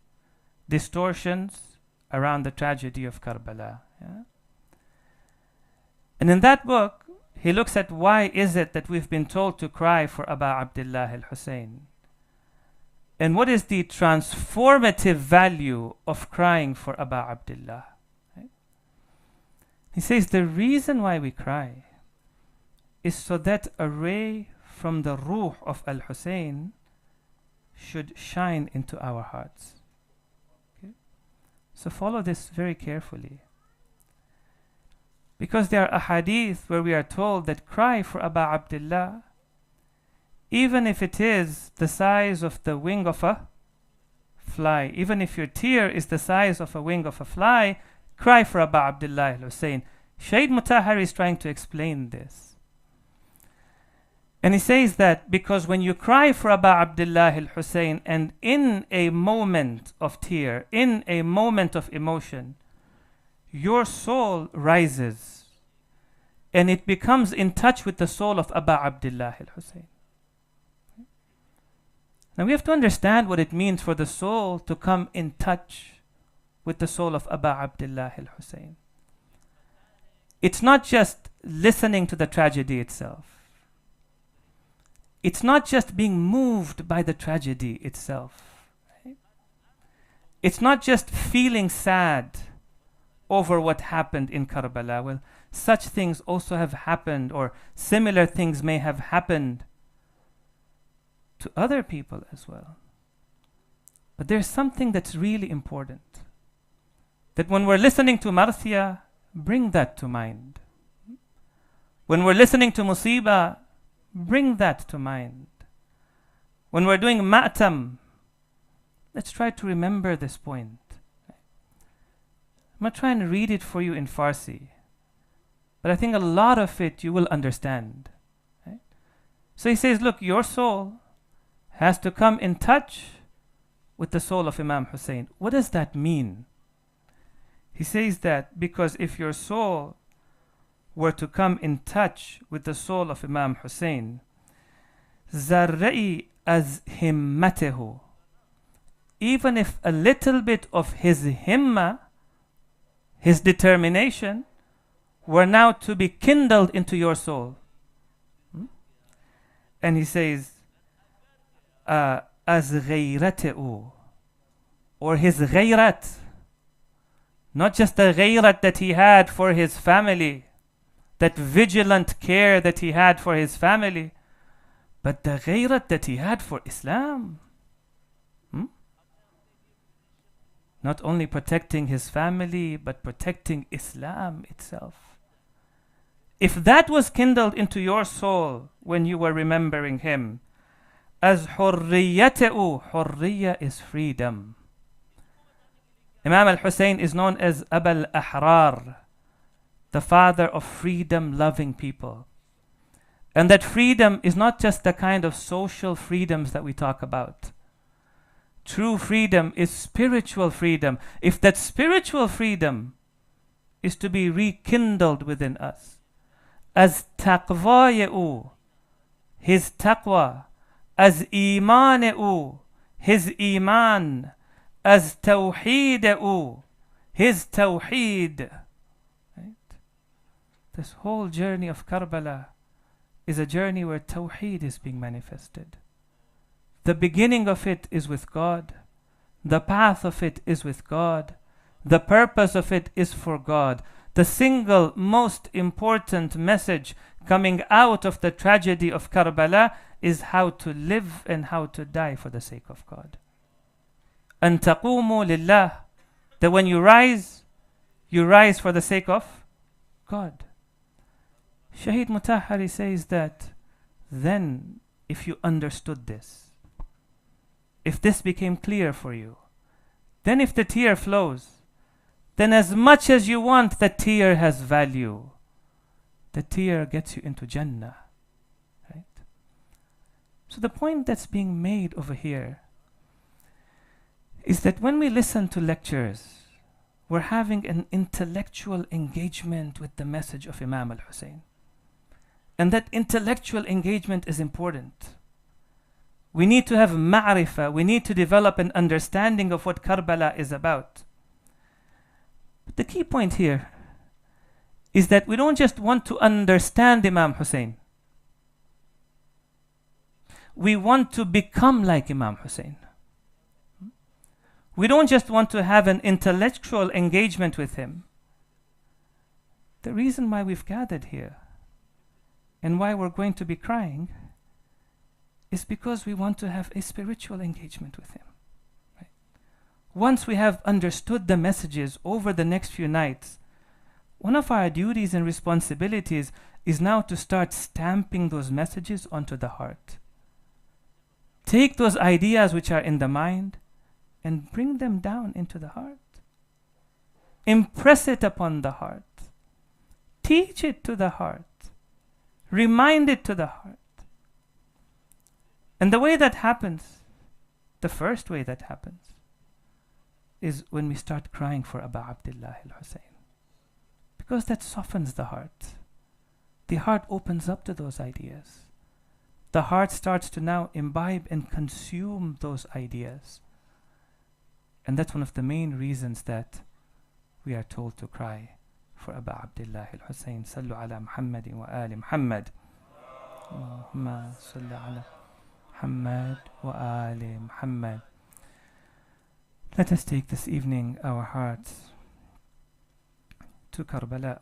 F: Distortions around the tragedy of Karbala. Yeah? And in that book, he looks at why is it that we've been told to cry for Aba Abdullah al-Hussein. And what is the transformative value of crying for Aba Abdullah? Right? He says the reason why we cry is so that a ray from the ruh of al-Hussein should shine into our hearts. Okay? So follow this very carefully. Because there are ahadith where we are told that cry for Aba Abdullah, even if it is the size of the wing of a fly, even if your tear is the size of a wing of a fly, cry for Aba Abdullah al-Hussein. Shaykh Mutahhari is trying to explain this. And he says that because when you cry for Aba Abdullah al-Hussein and in a moment of tear, in a moment of emotion, your soul rises and it becomes in touch with the soul of Aba Abdullah al-Hussein. Now we have to understand what it means for the soul to come in touch with the soul of Aba Abdullah al-Hussein. It's not just listening to the tragedy itself. It's not just being moved by the tragedy itself. Right? It's not just feeling sad over what happened in Karbala. Well, such things also have happened, or similar things may have happened to other people as well. But there's something that's really important. That when we're listening to Marthia, bring that to mind. When we're listening to Musibah, bring that to mind. When we're doing Ma'tam, let's try to remember this point. I'm going to try and read it for you in Farsi. But I think a lot of it you will understand. Right? So he says, look, your soul has to come in touch with the soul of Imam Hussein. What does that mean? He says that because if your soul were to come in touch with the soul of Imam Hussein, zarra'i az himmatahu, even if a little bit of his himma, his determination, were now to be kindled into your soul. And he says, as ghayratu, or his ghayrat, not just the ghayrat that he had for his family, that vigilant care that he had for his family, but the ghayrat that he had for Islam. Not only protecting his family, but protecting Islam itself. If that was kindled into your soul when you were remembering him, as hurriyata'u, hurriya is freedom. Imam al-Hussein is known as Abul Ahrar, the father of freedom-loving people. And that freedom is not just the kind of social freedoms that we talk about. True freedom is spiritual freedom. If that spiritual freedom is to be rekindled within us, as taqwa'u, his taqwa, as iman'u, his iman, as tawheed'u, his tawheed. Right? This whole journey of Karbala is a journey where tawheed is being manifested. The beginning of it is with God. The path of it is with God. The purpose of it is for God. The single most important message coming out of the tragedy of Karbala is how to live and how to die for the sake of God. أن تقوموا لله, that when you rise for the sake of God. Shaheed Mutahhari says that then if you understood this, if this became clear for you, then if the tear flows, then as much as you want, the tear has value. The tear gets you into Jannah. Right? So the point that's being made over here is that when we listen to lectures, we're having an intellectual engagement with the message of Imam al-Hussein. And that intellectual engagement is important. We need to have ma'rifah, we need to develop an understanding of what Karbala is about. But the key point here is that we don't just want to understand Imam Hussein. We want to become like Imam Hussein. We don't just want to have an intellectual engagement with him. The reason why we've gathered here and why we're going to be crying is because we want to have a spiritual engagement with him. Right? Once we have understood the messages over the next few nights, one of our duties and responsibilities is now to start stamping those messages onto the heart. Take those ideas which are in the mind and bring them down into the heart. Impress it upon the heart. Teach it to the heart. Remind it to the heart. And the way that happens, the first way that happens, is when we start crying for Abu Abdullah al-Hussein. Because that softens the heart. The heart opens up to those ideas. The heart starts to now imbibe and consume those ideas. And that's one of the main reasons that we are told to cry for Abu Abdullah al-Hussein. Sallu ala Muhammadin wa ali Muhammad. Allahumma salli ala Muhammad wa ali Muhammad. Let us take this evening our hearts to Karbala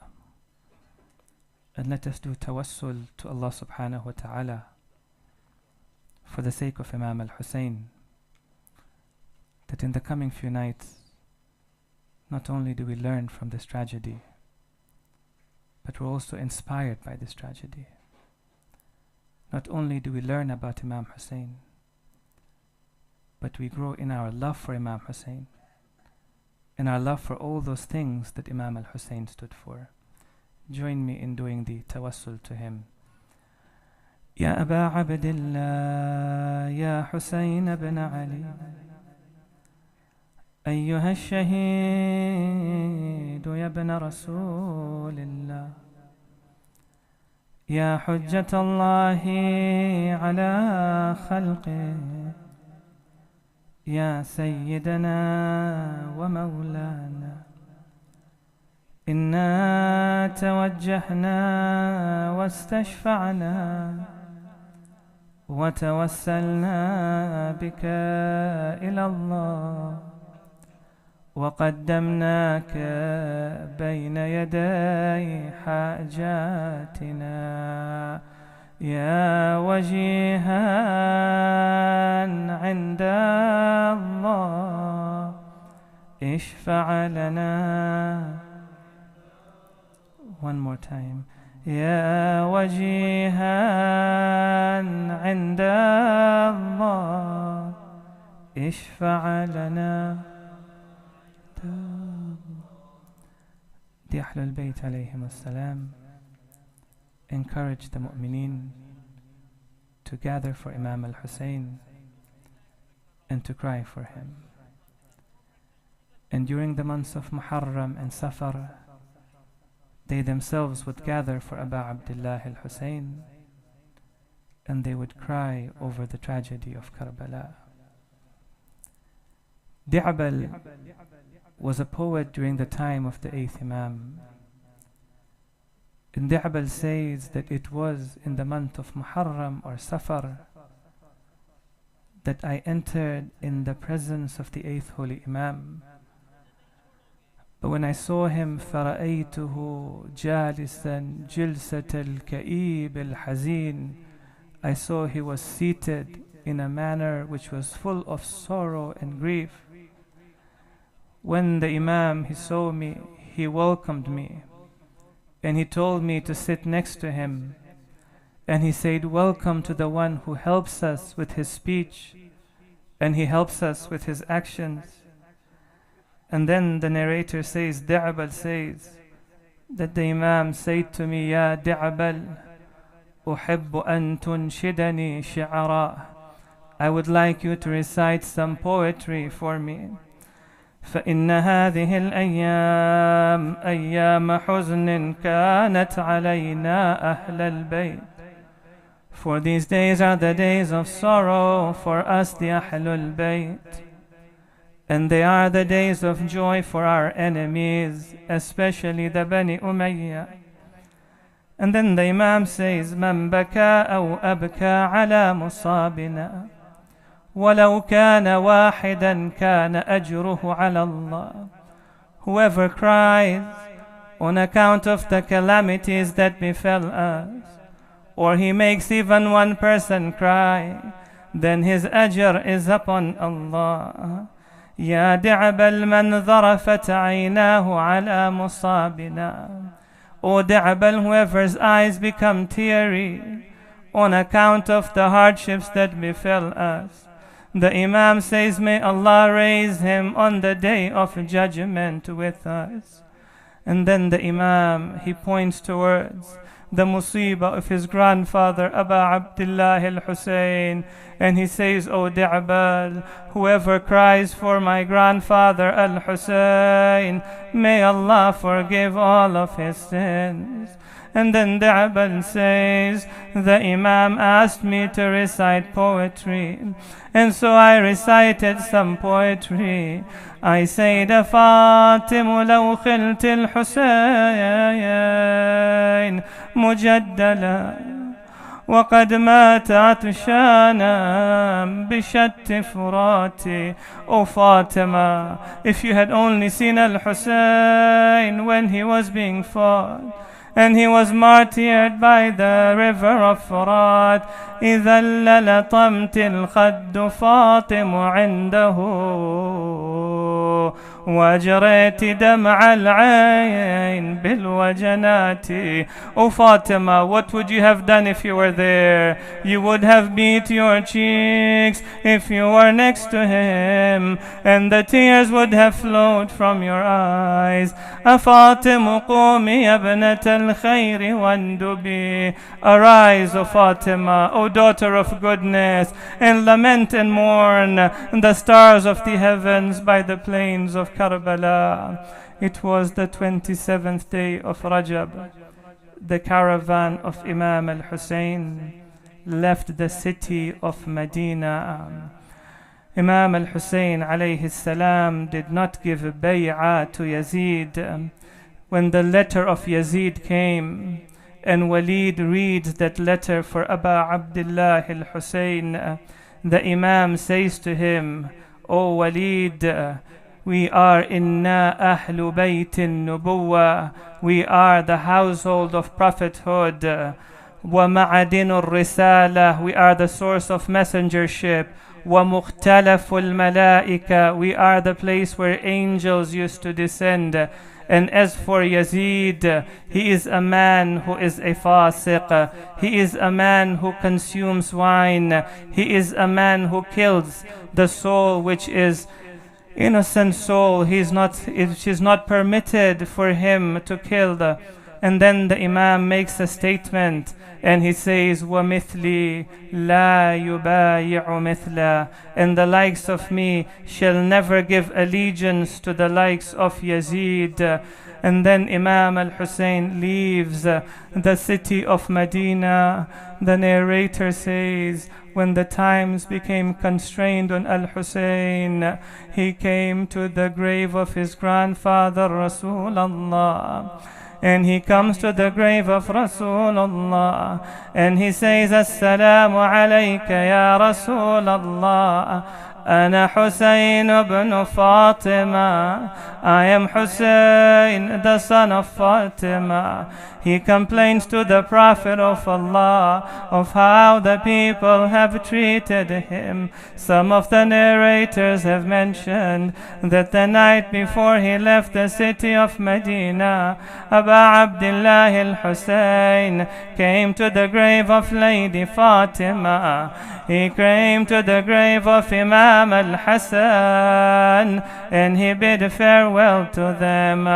F: and let us do tawassul to Allah subhanahu wa ta'ala for the sake of Imam al-Hussein, that in the coming few nights not only do we learn from this tragedy, but we're also inspired by this tragedy. Not only do we learn about Imam Hussein, but we grow in our love for Imam Hussein, in our love for all those things that Imam al-Hussein stood for. Join me in doing the tawassul to him. يا أبا عبد الله يا حسين بن علي أيها الشهيد يا ابن رسول الله يا حجة الله على خلقه يا سيدنا ومولانا إنا توجهنا واستشفعنا وتوسلنا بك إلى الله وقدمناك بين يدي حاجاتنا يا وجيها عند الله اشفع لنا. One more time. يا وجيها عند الله اشفع لنا. The Ahlul Bayt alayhim as-salam encouraged the mu'mineen to gather for Imam al-Hussein and to cry for him. And during the months of Muharram and Safar, they themselves would gather for Abu Abdullah al-Hussein and they would cry over the tragedy of Karbala. Di'bal was a poet during the time of the 8th Imam. And Di'bal says that it was in the month of Muharram or Safar that I entered in the presence of the 8th Holy Imam. But when I saw him, فَرَأَيْتُهُ جَالِسًا جِلْسَةَ الْكَئِيبِ الْحَزِينِ, I saw he was seated in a manner which was full of sorrow and grief. When the Imam, he saw me, he welcomed me, and he told me to sit next to him, and he said, welcome to the one who helps us with his speech, and he helps us with his actions. And then the narrator says, Di'bal says, that the Imam said to me, Ya Di'bal, أحب أن تنشدني شعراء. I would like you to recite some poetry for me. فإن هذه الأيام أيام حزن كانت علينا أهل البيت. For these days are the days of sorrow for us, the Ahlul Bayt. And they are the days of joy for our enemies, especially the Bani Umayyah. And then the Imam says, من بكى أو أبكى على مصابنا ولو كان واحدا كان أجره على الله. Whoever cries on account of the calamities that befell us, or he makes even one person cry, then his ajr is upon Allah. يا دعبل من ظرفت عيناه على مصابنا. O Da'bal, whoever's eyes become teary on account of the hardships that befell us, the Imam says, may Allah raise him on the day of judgment with us. And then the Imam, he points towards the musibah of his grandfather Aba Abdullah al-Hussein, and he says, O Da'bal, whoever cries for my grandfather al-Hussein, may Allah forgive all of his sins. And then Da'bal says, the Imam asked me to recite poetry, and so I recited some poetry. I said, فاطم لو خلت الحسين مجدلا وقد مات عطشانا بشت فراتي. O Fatima, if you had only seen Al-Hussein when he was being fought, and he was martyred by the river of Furat, إذا للطمت الخد فاطم عنده وجريت دمع العين بالوجنات. O Fatima, what would you have done if you were there? You would have beat your cheeks if you were next to him, and the tears would have flowed from your eyes. أفاطم قومي يا ابنة الخير واندبي. Arise, O Fatima, O daughter of goodness, and lament and mourn the stars of the heavens by the plains of Karbala. It was the 27th day of Rajab. The caravan of Imam al-Hussein left the city of Medina. Imam al-Hussein alayhi salam did not give bay'ah to Yazid. When the letter of Yazid came, and Walid reads that letter for Aba Abdullah al-Hussein, the Imam says to him, O Walid, we are inna ahlu baytin nubuwa, we are the household of prophethood, wa ma'adinu risala, we are the source of messengership, wa mukhtalaful malaika, we are the place where angels used to descend. And as for Yazid, he is a man who is a fasiq, he is a man who consumes wine, he is a man who kills the soul which is innocent soul. It is not permitted for him to kill. And then the Imam makes a statement and he says, وَمِثْلِي لَا يُبَايِعُ مِثْلًا, and the likes of me shall never give allegiance to the likes of Yazid. And then Imam al-Hussein leaves the city of Medina. The narrator says, when the times became constrained on Al-Hussein, he came to the grave of his grandfather Rasulullah. And he comes to the grave of Rasulullah and he says, Assalamu alayka ya Rasulullah, Ana Husayn ibn Fatima, I am Husayn, the son of Fatima. He complains to the Prophet of Allah of how the people have treated him. Some of the narrators have mentioned that the night before he left the city of Medina, Aba Abdullah al-Hussein came to the grave of Lady Fatima. He came to the grave of Imam Imam al-Hassan, and he bid farewell to them.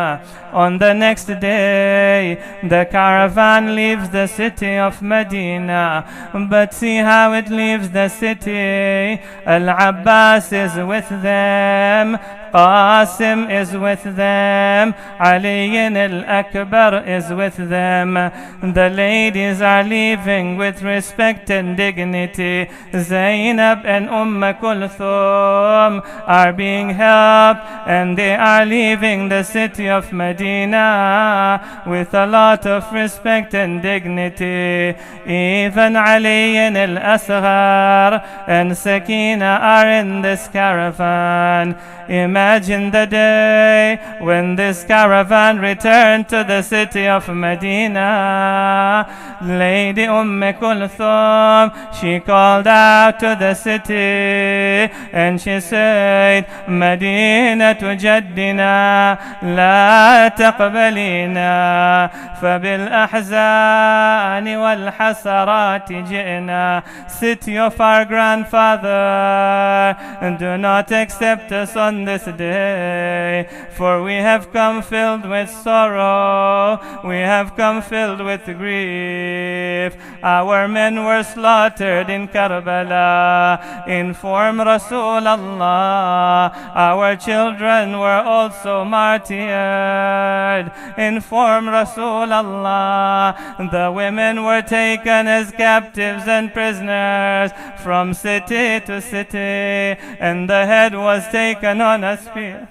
F: On the next day, the caravan leaves the city of Medina, but see how it leaves the city. Al-Abbas is with them, Qasim is with them, Ali al-Akbar is with them. The ladies are leaving with respect and dignity. Zainab and Kulthum are being helped, and they are leaving the city of Medina with a lot of respect and dignity. Even Ali al-Asghar and Sakina are in this caravan. Imagine the day when this caravan returned to the city of Medina. Lady Kulthum, she called out to the city and she said, Medina tujaddina la taqbalina fabil ahzani wal hasarati ji'na. City of our grandfather, do not accept us on this day, for we have come filled with sorrow, we have come filled with grief. Our men were slaughtered in Karbala. Inform Rasulallah. Our children were also martyred. Inform Rasulallah. The women were taken as captives and prisoners from city to city, and the head was taken on a spear.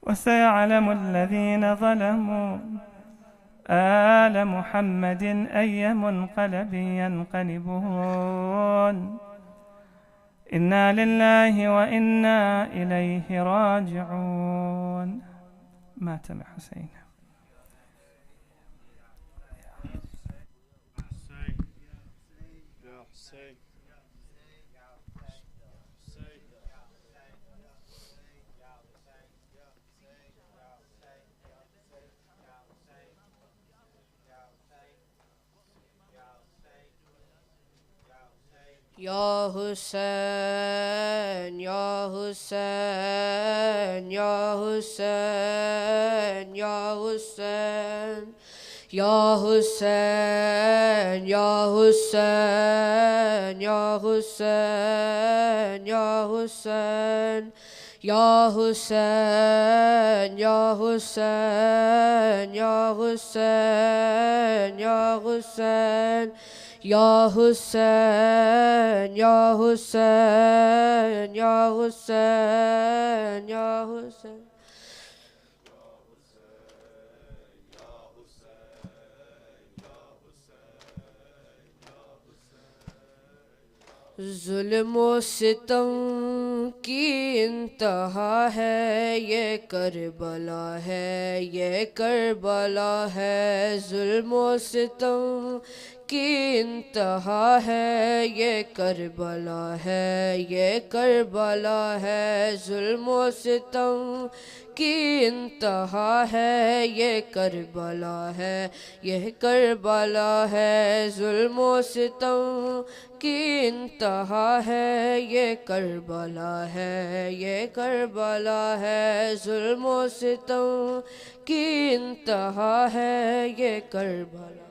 F: وسيعلم الذين ظلموا آل محمد أي منقلب ينقلبون إنا لله وإنا إليه راجعون. ماتم حسين.
C: Ya Hussein, Ya Hussein, Ya Hussein, Ya Hussein, Ya Hussein, Ya Hussein, Ya Hussein, Ya Hussein, Ya Hussein, Ya Hussein, Ya Hussein, Ya Hussein, Ya Hussein, Ya Hussein, Ya Hussein, Ya Hussein. जुल्म व सितम की इंतहा है, ये Karbala है, ये Karbala है। जुल्म व सितम की इंतहा है, ये करबला है, ये करबला है। जुल्म व सितम की इंतहा है, ये करबला है, ये करबला है। जुल्म व सितम की इंतहा है, ये करबला है, ये करबला है। जुल्म व सितम की इंतहा है, ये करबला।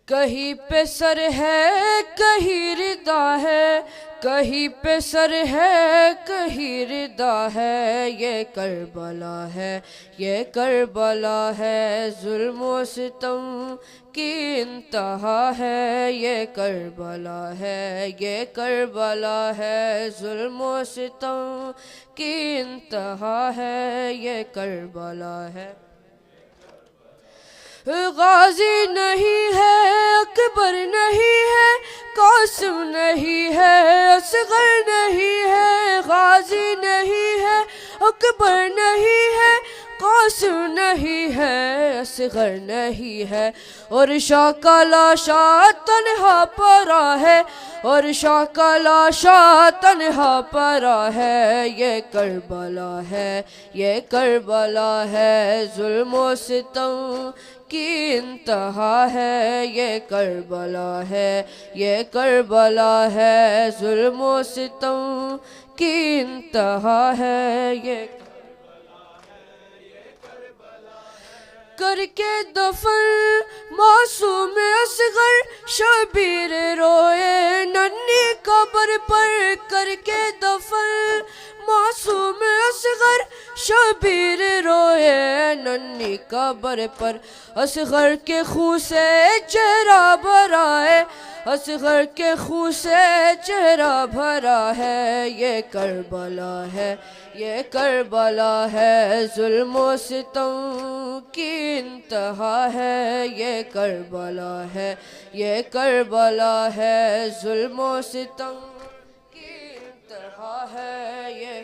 C: कहीं पे सर है, कहीं रिदा है, कहीं पे सर है, कहीं रिदा है। ये करबला है, ये करबला है। जुल्म व सितम की इंतहा है, ये करबला है, ये करबला है। जुल्म व सितम की इंतहा है, ये करबला है। गाजी नहीं है, अकबर नहीं है, कासिम नहीं है, असगर नहीं है। गाजी नहीं है, अकबर नहीं है, कासिम नहीं है, असगर नहीं है। और शाह का लाशा तन्हा पड़ा है, और शाह का लाशा तन्हा पड़ा है। ये करबला है, ये करबला है। जुल्म व सितम کی انتہا ہے، یہ کربلا ہے، یہ کربلا ہے، ظلم و ستم کی انتہا ہے، یہ کر کے دفن معصوم اصغر شبیر روئے ننھی قبر پر، کر کے دفن معصوم اصغر شبیر روئے ننھی قبر پر، اصغر کے خون سے چہرہ بھرا ہے، اصغر کے خون سے چہرہ بھرا ہے، یہ کربلا ہے، یہ کربلا ہے، ظلم و ستم کی انتہا ہے، یہ کربلا ہے، یہ کربلا ہے، ظلم و ستم کی انتہا ہے، یہ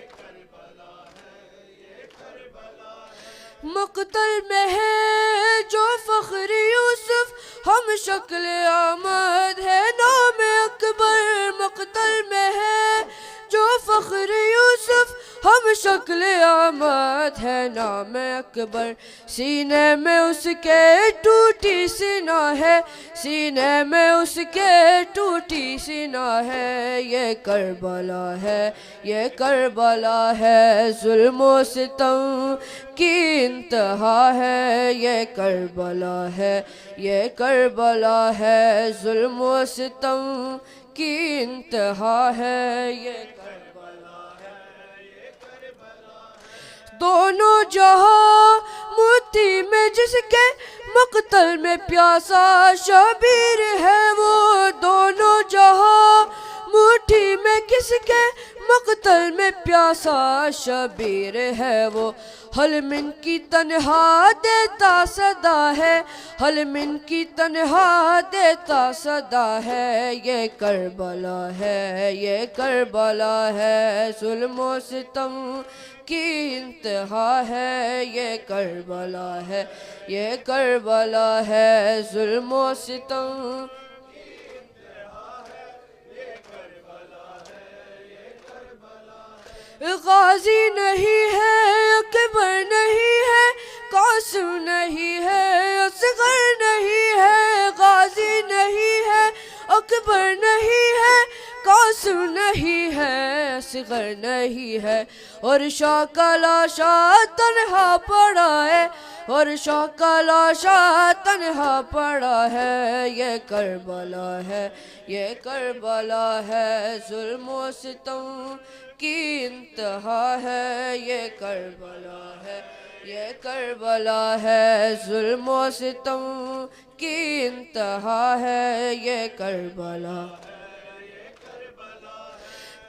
C: مقتل میں ہے جو فخر یوسف، ہم شکل احمد ہے نام اکبر، مقتل میں ہے جو فخر یوسف، ہم شکل احمد ہے نام اکبر، سینے میں اس کے ٹوٹی سینہ ہے، سینے میں اس کے ٹوٹی سینہ ہے، یہ کربلا ہے، یہ کربلا ہے، ظلم و ستم کی انتہا ہے، یہ کربلا ہے، یہ کربلا ہے، ظلم و ستم کی انتہا ہے، یہ دونوں جہاں موتی میں جس کے مقتل میں پیاسا شبیر ہے وہ، دونوں جہاں موٹھی میں کس کے مقتل میں پیاسا شبیر ہے وہ، حل من کی تنہا دیتا صدا ہے، حل من کی تنہا دیتا صدا ہے، یہ کربلا ہے، یہ کربلا ہے، ظلم و ستم کی انتہا ہے، یہ کربلا ہے، یہ کربلا ہے، ظلم و ستم غازی نہیں ہے، اکبر نہیں ہے، قاسم نہیں ہے، اصغر نہیں ہے، غازی نہیں ہے، اکبر نہیں ہے، قاسم نہیں ہے، اصغر نہیں ہے، اور شاہ کا لاشا تنہا پڑا ہے، اور شاہ کا لاشا تنہا پڑا ہے، یہ کربلا ہے، یہ کربلا ہے، ظلم و ستم کی انتہا ہے، یہ کربلا ہے، یہ کربلا ہے، ظلم و ستم کی انتہا ہے، یہ کربلا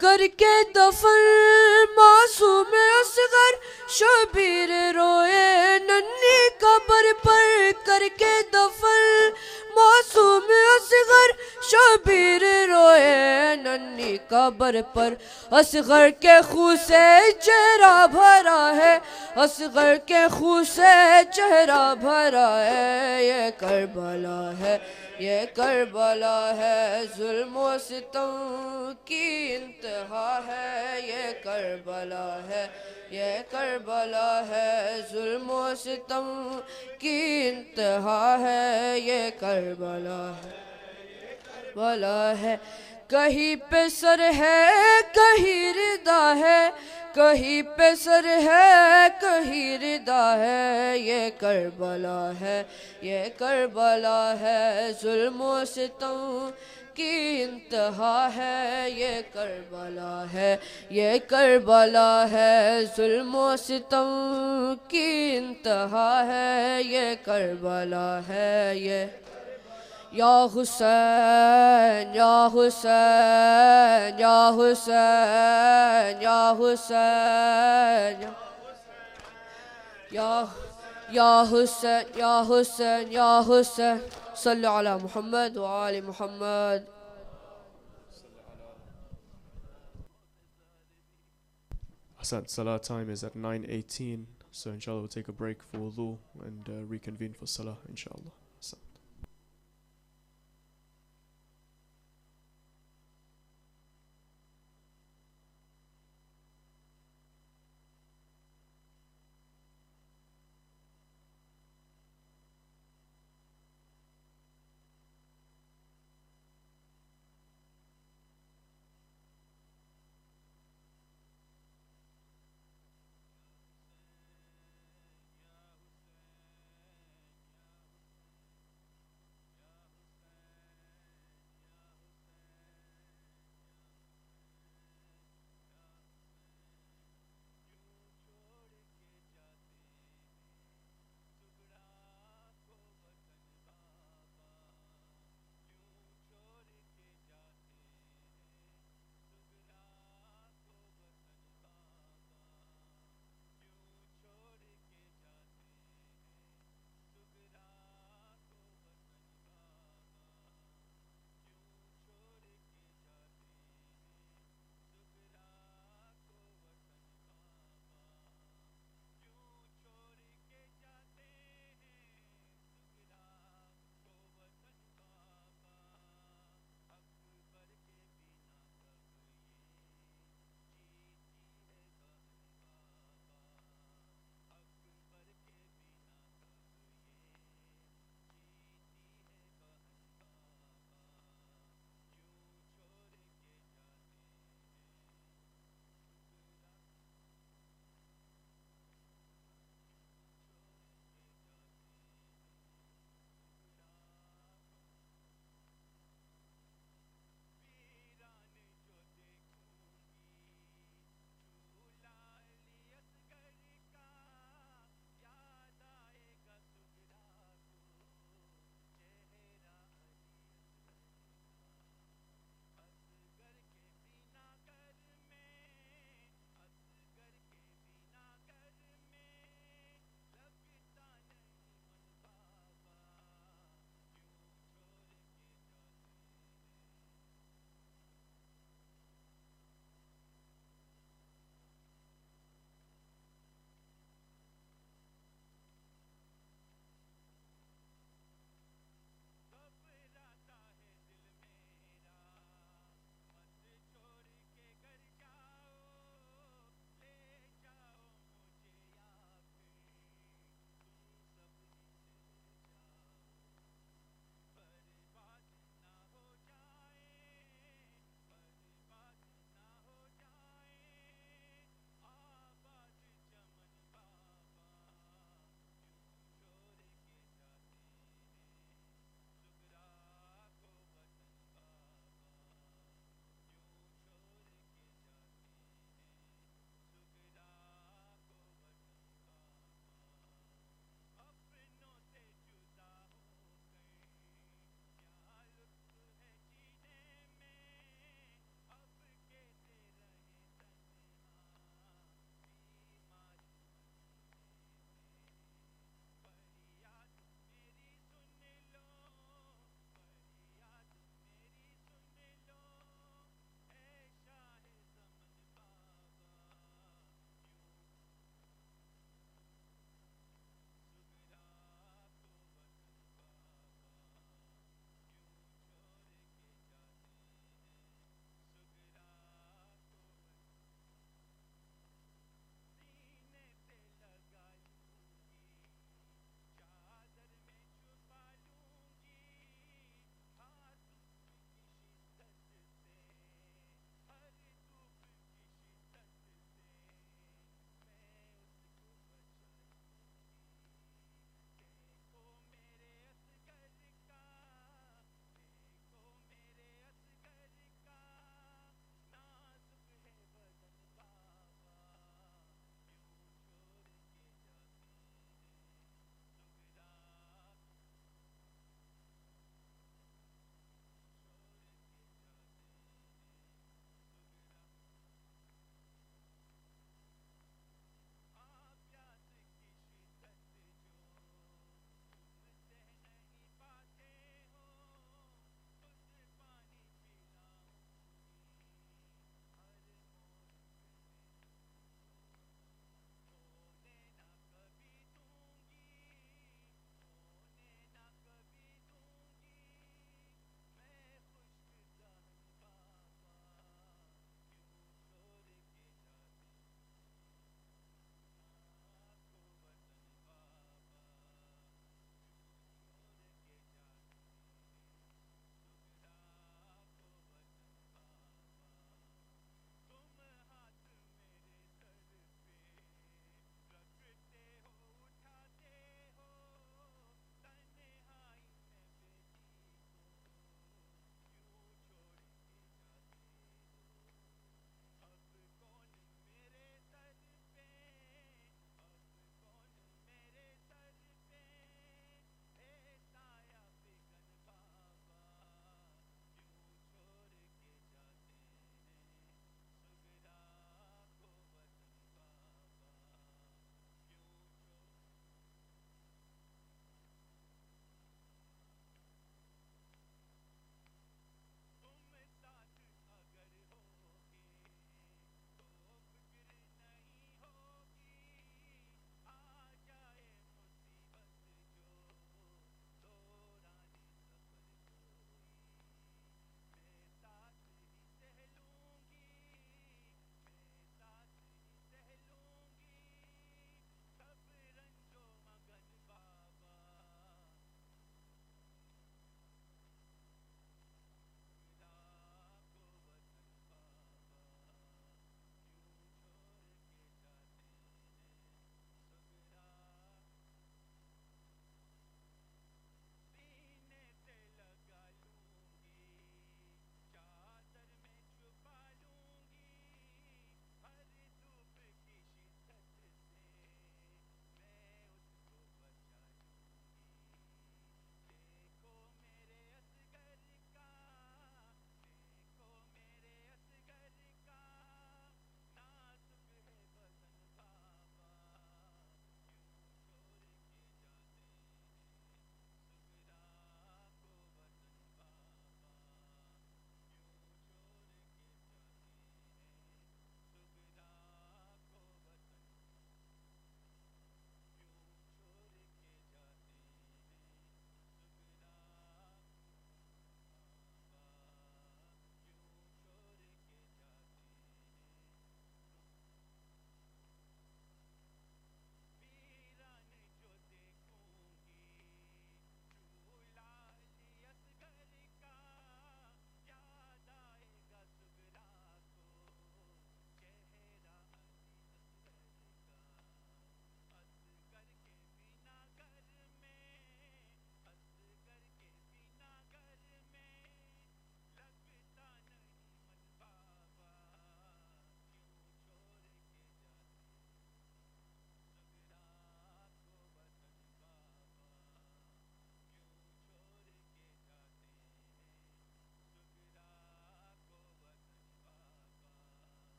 C: کر کے دفن معصوم اصغر شبیر روئے ننھی قبر پر، کر کے دفن معصوم اصغر شبیر روئے ننھی قبر پر، اصغر کے خون سے چہرہ بھرا ہے، اصغر کے خون سے چہرہ بھرا ہے، یہ کربلا ہے، یہ کربلا ہے، ظلم و ستم کی انتہا ہے، یہ کربلا ہے، یہ کربلا ہے، ظلم و ستم کی انتہا ہے، یہ کربلا ہے، بلا ہے، کہیں پہ سر ہے کہیں ردا ہے، کہیں پہ سر ہے کہیں ردا ہے، یہ کربلا ہے، یہ کربلا ہے، ظلم و ستم کی انتہا ہے، یہ کربلا ہے، یہ کربلا ہے، ظلم و ستم کی انتہا ہے، یہ کربلا ہے، یہ یا حسین یا حسین یا حسین یا حسین یا حسین یا حسین یا حسین صلی علی محمد وآل محمد.
B: Asad Salah time is at 9:18, so inshallah we'll take a break for wudu and reconvene for Salah inshallah. Asad.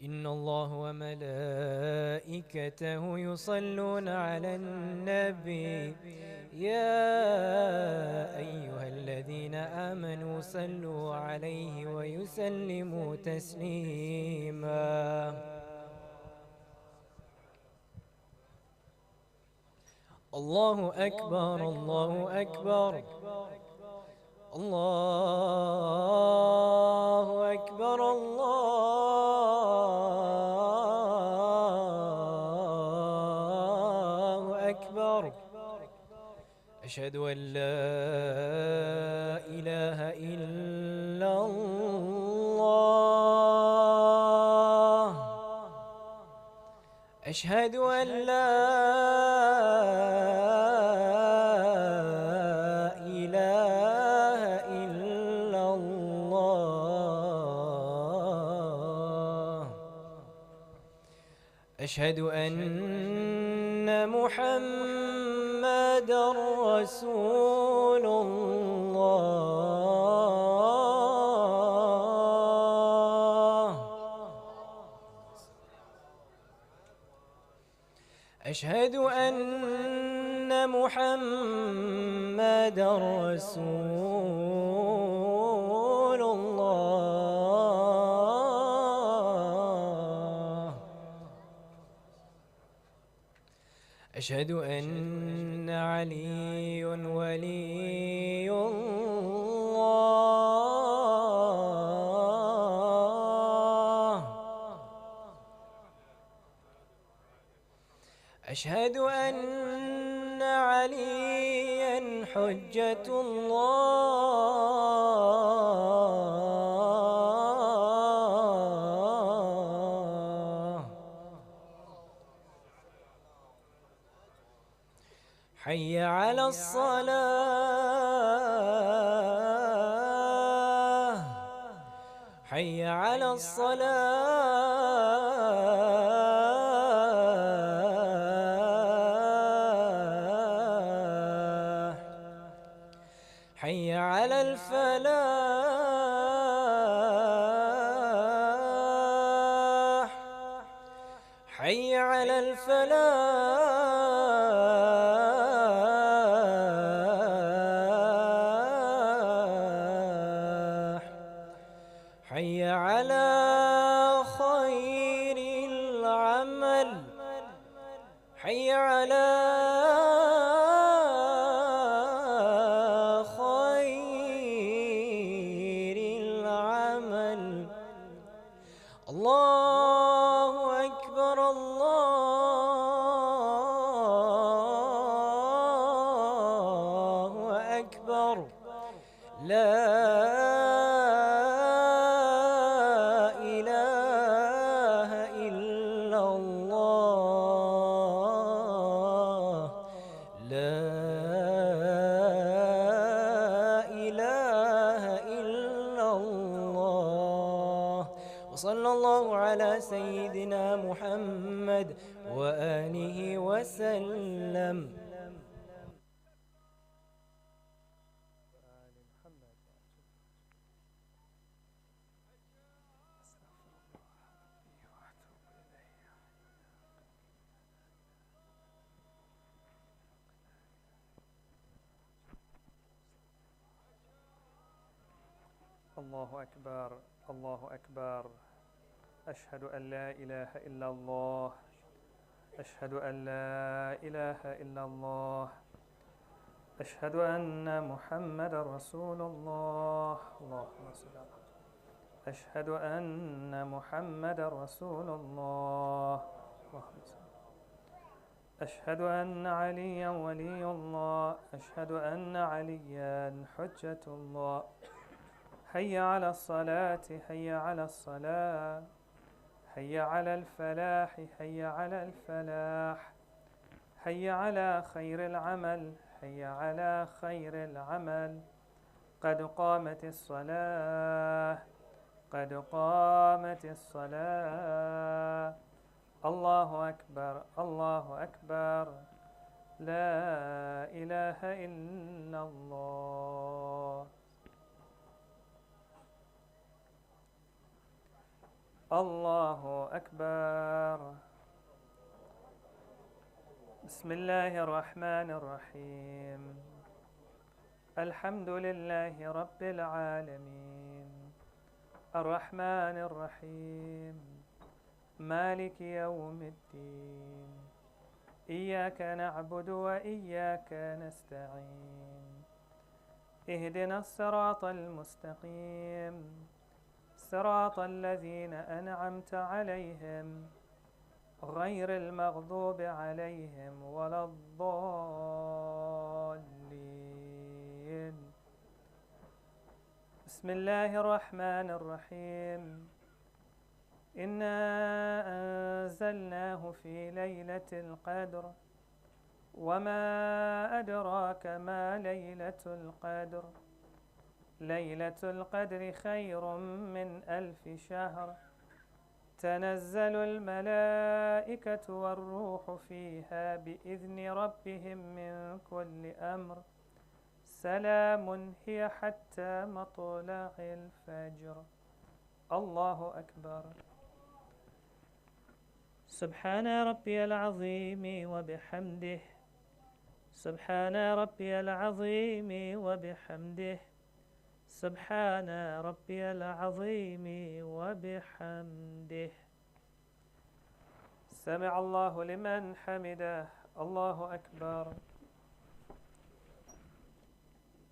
G: إن الله وملائكته يصلون على النبي يا أيها الذين آمنوا صلوا عليه ويسلموا تسليما. الله أكبر الله أكبر الله أكبر الله أكبر. أشهد أن لا إله إلا الله. أشهد أن لا إله إلا الله. أشهد أن محمدًا رسول الله. أشهد أن محمدًا رسول الله. أشهد أن علي ولي الله. أشهد أن عليا حجة الله. حي على الصلاة. حي على الصلاة. حي على الفلاح. حي على الفلاح. حي على خير العمل. حي على خير العمل. الله أكبر الله أكبر. لا إله إلا الله. لا إله إلا الله. وصلى الله على سيدنا محمد وآله وسلم.
F: الله أكبر الله أكبر. أشهد أن لا إله إلا الله. أشهد أن لا إله إلا الله. أشهد أن محمدا رسول الله. اللهم صل على محمد. أشهد أن محمدا رسول الله. اللهم صل. أشهد أن عليا ولي الله. أشهد أن عليا حجة الله. حي على الصلاة. حي على الصلاة. حي على الفلاح. حي على الفلاح. حي على خير العمل. حي على خير العمل. قد قامت الصلاة. قد قامت الصلاة. الله أكبر الله أكبر. لا إله إلا الله. الله أكبر. بسم الله الرحمن الرحيم. الحمد لله رب العالمين، الرحمن الرحيم، مالك يوم الدين، إياك نعبد وإياك نستعين، اهدنا الصراط المستقيم، صراط الذين أنعمت عليهم غير المغضوب عليهم ولا الضالين. بسم الله الرحمن الرحيم. إنا أنزلناه في ليلة القدر، وما أدراك ما ليلة القدر. ليلة القدر خير من 1000 شهر. تنزل الملائكة والروح فيها بإذن ربهم من كل أمر. سلام هي حتى مطلع الفجر. الله أكبر. سبحان ربي العظيم وبحمده. سبحان ربي العظيم وبحمده. سبحان ربي العظيم وبحمده. سمع الله لمن حمده. الله أكبر.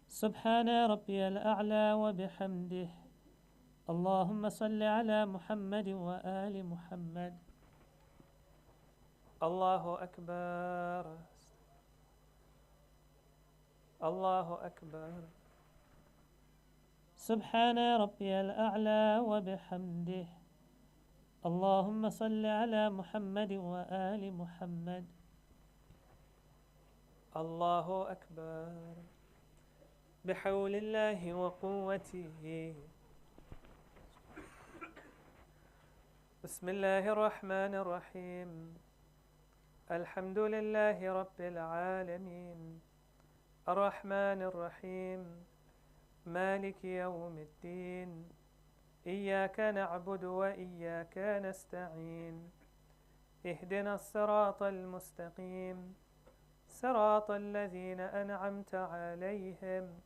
F: سبحان ربي الأعلى وبحمده. اللهم صل على محمد وآل محمد. الله أكبر. الله أكبر. سبحان ربي الأعلى وبحمده. اللهم صل على محمد وآل محمد. الله أكبر. بحول الله وقوته. بسم الله الرحمن الرحيم. الحمد لله رب العالمين، الرحمن الرحيم، مالك يوم الدين، إياك نعبد وإياك نستعين، اهدنا الصراط المستقيم، صراط الذين أنعمت عليهم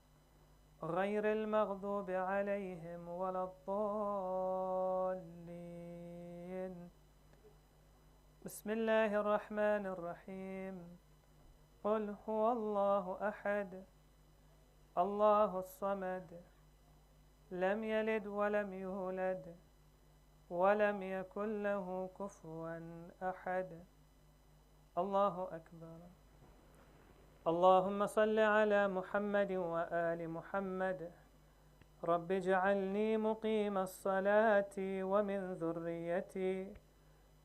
F: غير المغضوب عليهم ولا الضالين. بسم الله الرحمن الرحيم. قل هو الله أحد، الله الصمد، لم يلد ولم يولد ولم يكن له كفوا أحد. الله أكبر. اللهم صل على محمد وآل محمد. رب اجعلني مقيم الصلاة ومن ذريتي،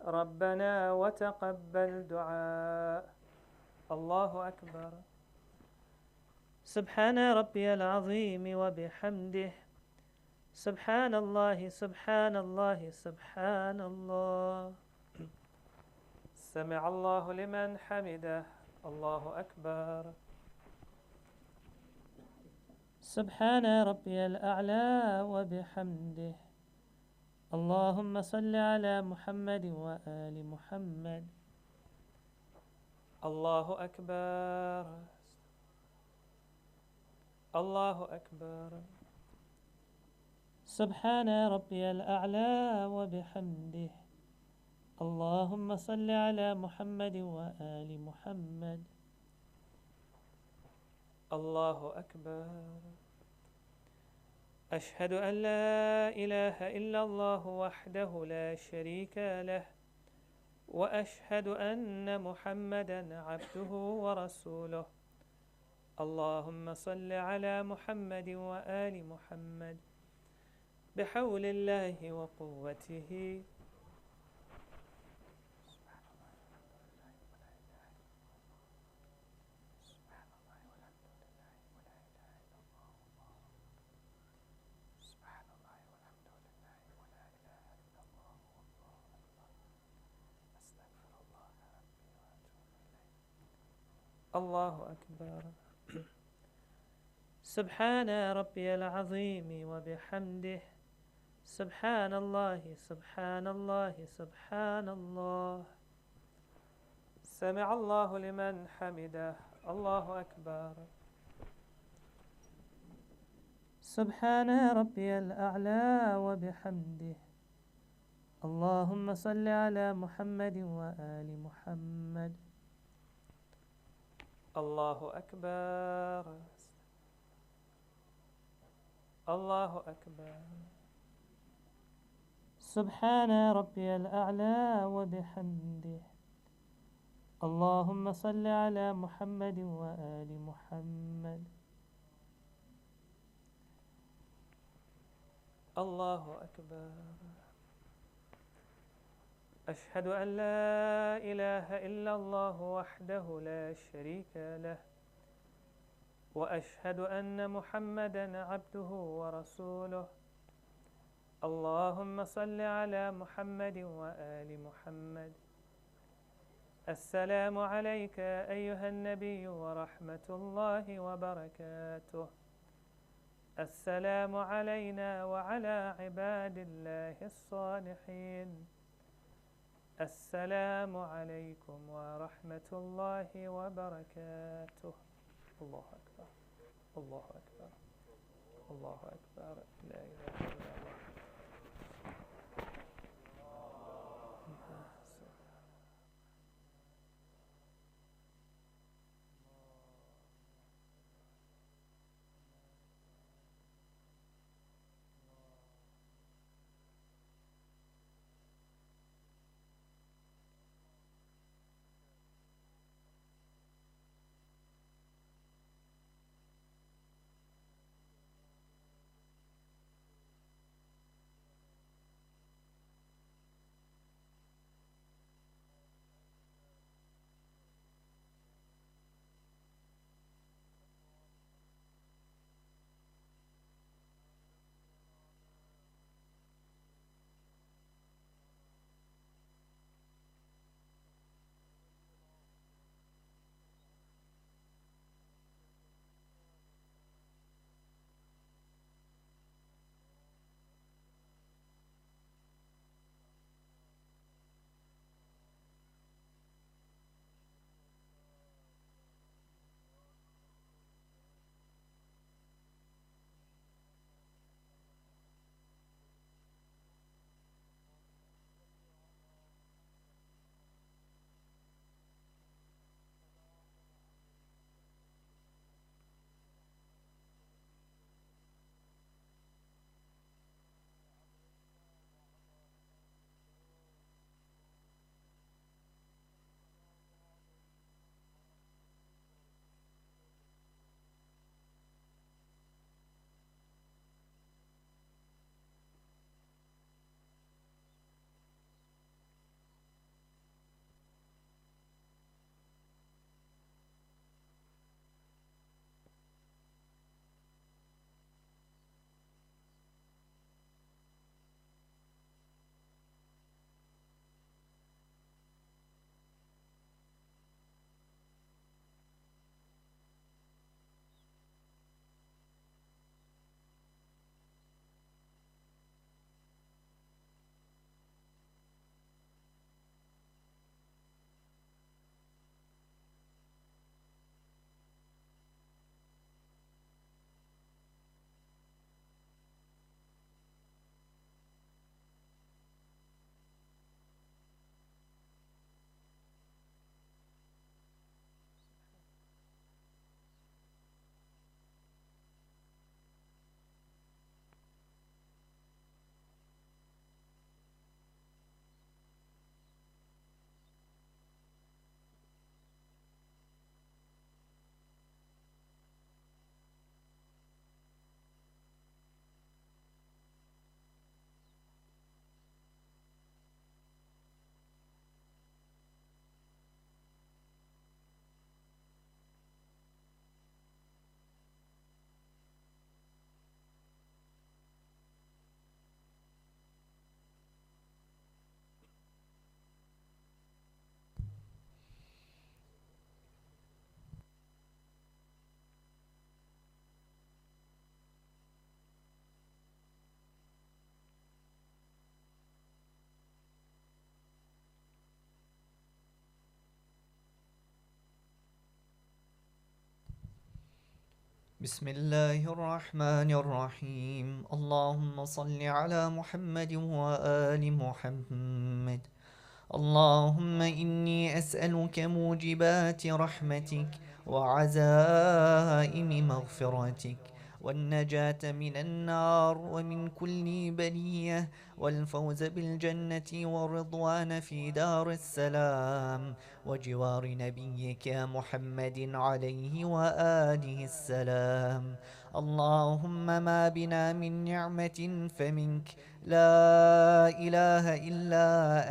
F: ربنا وتقبل دعاء. الله أكبر. سبحان ربي العظيم وبحمده. سبحان الله سبحان الله سبحان الله. سمع الله لمن حمده. الله أكبر. سبحان ربي الأعلى وبحمده. اللهم صل على محمد وآل محمد. الله أكبر. الله أكبر. سبحان ربي الأعلى وبحمده. اللهم صل على محمد وآل محمد. الله أكبر. أشهد أن لا إله إلا الله وحده لا شريك له، وأشهد أن محمدا عبده ورسوله. اللهم صل على محمد وآل محمد بحول الله وقوته. الله أكبر. سبحان ربي العظيم وبحمده.
G: سبحان الله سبحان الله سبحان الله. سمع الله لمن حمده. الله أكبر. سبحان ربي الأعلى وبحمده. اللهم صل على محمد وآل محمد. الله أكبر. الله أكبر. سبحان ربي الأعلى وبحمده. اللهم صل على محمد وآل محمد. الله أكبر. أشهد أن لا إله إلا الله وحده لا شريك له، وأشهد أن محمدًا عبده ورسوله. اللهم صل على محمد وآل محمد. السلام عليك أيها النبي ورحمة الله وبركاته. السلام علينا وعلى عباد الله الصالحين. السلام عليكم ورحمة الله وبركاته. الله أكبر. الله أكبر. الله أكبر. لا إله إلا الله.
H: بسم الله الرحمن الرحيم اللهم صل على محمد وآل محمد اللهم إني أسألك موجبات رحمتك وعزائم مغفرتك والنجاة من النار ومن كل بلية والفوز بالجنة والرضوان في دار السلام وجوار نبيك محمد عليه وآله السلام. اللهم ما بنا من نعمة فمنك، لا إله إلا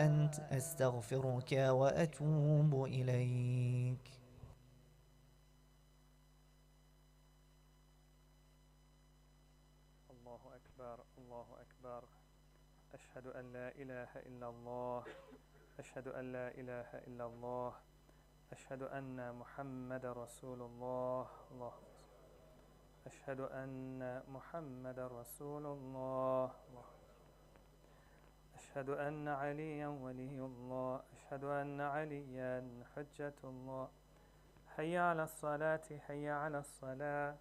H: أنت، أستغفرك وأتوب إليك.
G: الله أكبر الله أكبر. أشهد أن لا إله إلا الله، أشهد أن لا إله إلا الله، أشهد أن محمد رسول الله. الله أشهد أن محمد رسول الله. الله أشهد أن عليا ولي الله، أشهد أن عليا حجة الله. حي على الصلاة، حي على الصلاة،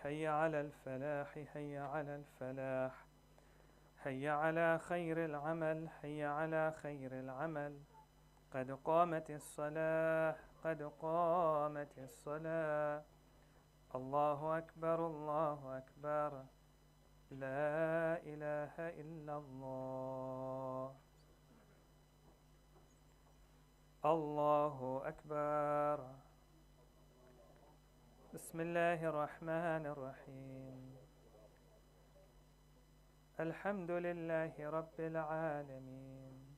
G: حي على الفلاح، حي على الفلاح، حي على خير العمل، حي على خير العمل. قد قامت الصلاة، قد قامت الصلاة. الله أكبر الله أكبر، لا إله إلا الله. الله أكبر. بسم الله الرحمن الرحيم. الحمد لله رب العالمين،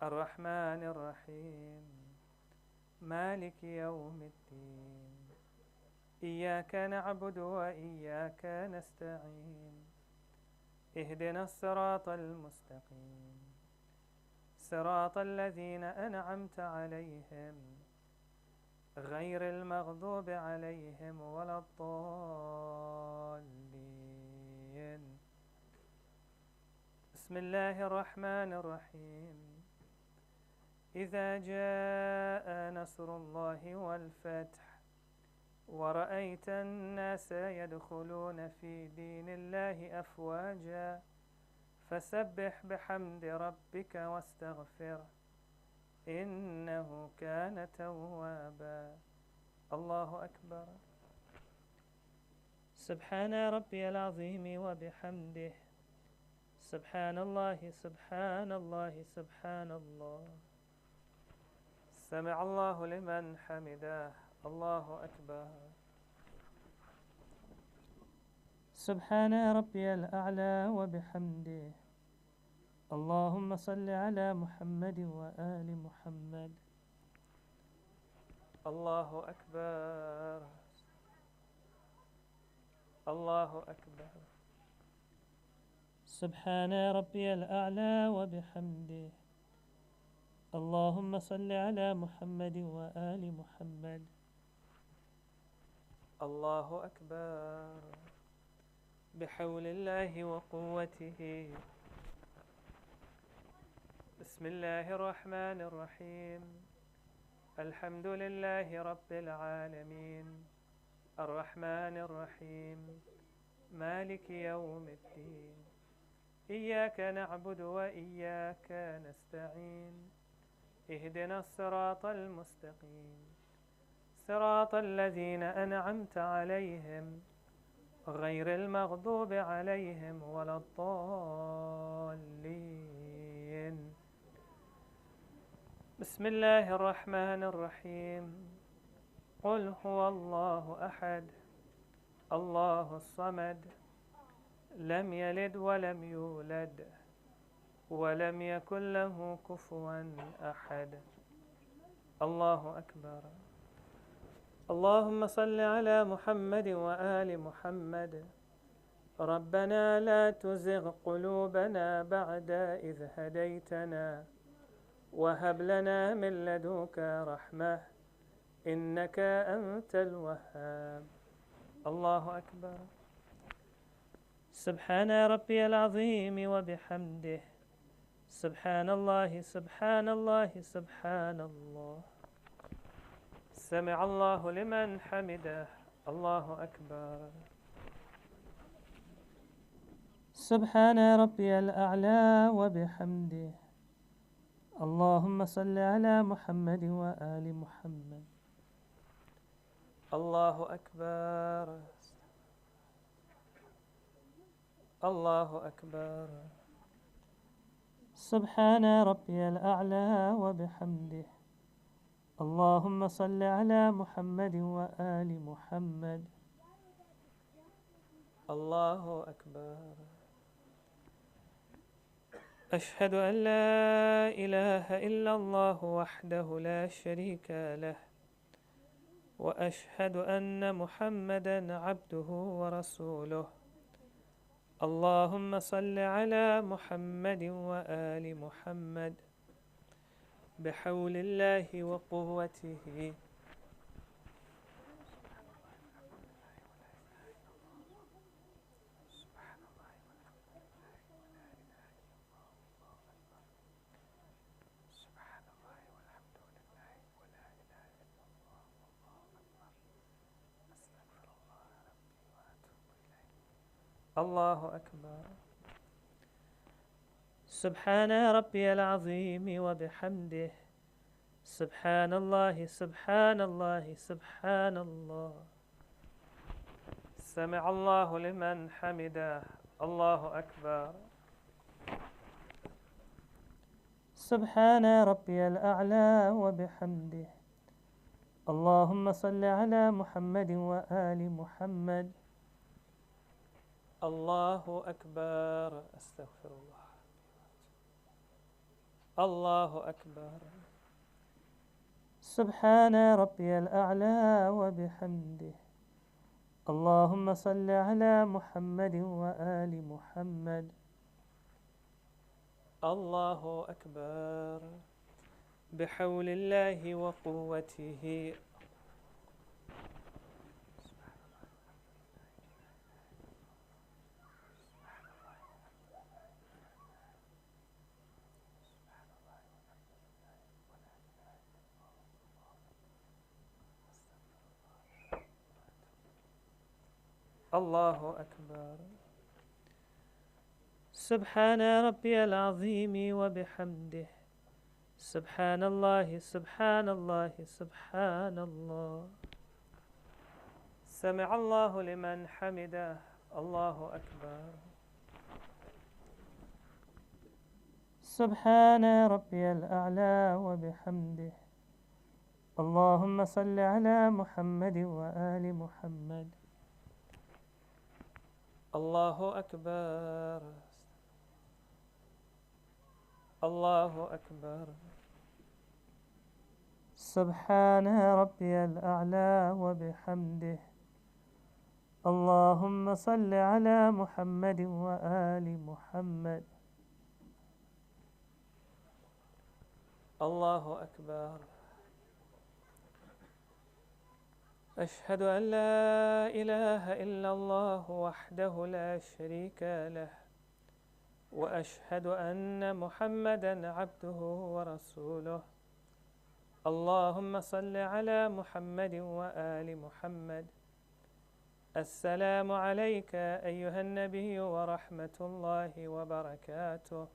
G: الرحمن الرحيم، مالك يوم الدين. إياك نعبد وإياك نستعين، اهدنا الصراط المستقيم، صراط الذين أنعمت عليهم غير المغضوب عليهم ولا الضالين. بسم الله الرحمن الرحيم. إذا جاء نصر الله والفتح ورأيت الناس يدخلون في دين الله أفواجا فسبح بحمد ربك واستغفره إنه كان توابا. الله أكبر. سبحان ربي العظيم وبحمده، سبحان الله سبحان الله سبحان الله. سمع الله لمن حمده. الله أكبر. سبحان ربي الأعلى وبحمده. اللهم صل على محمد وآل محمد. الله أكبر. الله أكبر. سبحان ربي الأعلى وبحمده. اللهم صل على محمد وآل محمد. الله أكبر. بحول الله وقوته. بسم الله الرحمن الرحيم. الحمد لله رب العالمين، الرحمن الرحيم، مالك يوم الدين. إياك نعبد وإياك نستعين، اهدنا الصراط المستقيم، صراط الذين أنعمت عليهم غير المغضوب عليهم ولا الضالين. بسم الله الرحمن الرحيم. قل هو الله أحد، الله الصمد، لم يلد ولم يولد ولم يكن له كفوا أحد. الله أكبر. اللهم صل على محمد وآل محمد. ربنا لا تزغ قلوبنا بعد إذ هديتنا وهب لنا من لدنك رحمة إنك أنت الوهاب. الله أكبر. سبحان ربي العظيم وبحمده. سبحان الله سبحان الله سبحان الله. سمع الله لمن حمده. الله أكبر. سبحان ربي الأعلى وبحمده. اللهم صل على محمد وآل محمد. الله أكبر. الله أكبر. سبحان ربي الأعلى وبحمده. اللهم صل على محمد وآل محمد. الله أكبر. أشهد أن لا إله إلا الله وحده لا شريك له، وأشهد أن محمدا عبده ورسوله. اللهم صل على محمد وآل محمد بحول الله وقوته. الله أكبر. سبحان ربي العظيم وبحمده. سبحان الله سبحان الله سبحان الله. سمع الله لمن حمده. الله أكبر. سبحان ربي الأعلى وبحمده. اللهم صل على محمد وآل محمد. الله أكبر. أستغفر الله. الله أكبر. سبحان ربي الأعلى وبحمده. اللهم صل على محمد وآل محمد. الله أكبر. بحول الله وقوته. الله أكبر. سبحان ربي العظيم وبحمده. سبحان الله سبحان الله سبحان الله. سمع الله لمن حمده. الله أكبر. سبحان ربي الأعلى وبحمده. اللهم صل على محمد وآل محمد. الله أكبر. الله أكبر. سبحان ربي الأعلى وبحمده. اللهم صل على محمد وآل محمد. الله أكبر. أشهد أن لا إله إلا الله وحده لا شريك له، وأشهد أن محمدا عبده ورسوله. اللهم صل على محمد وآل محمد. السلام عليك أيها النبي ورحمة الله وبركاته.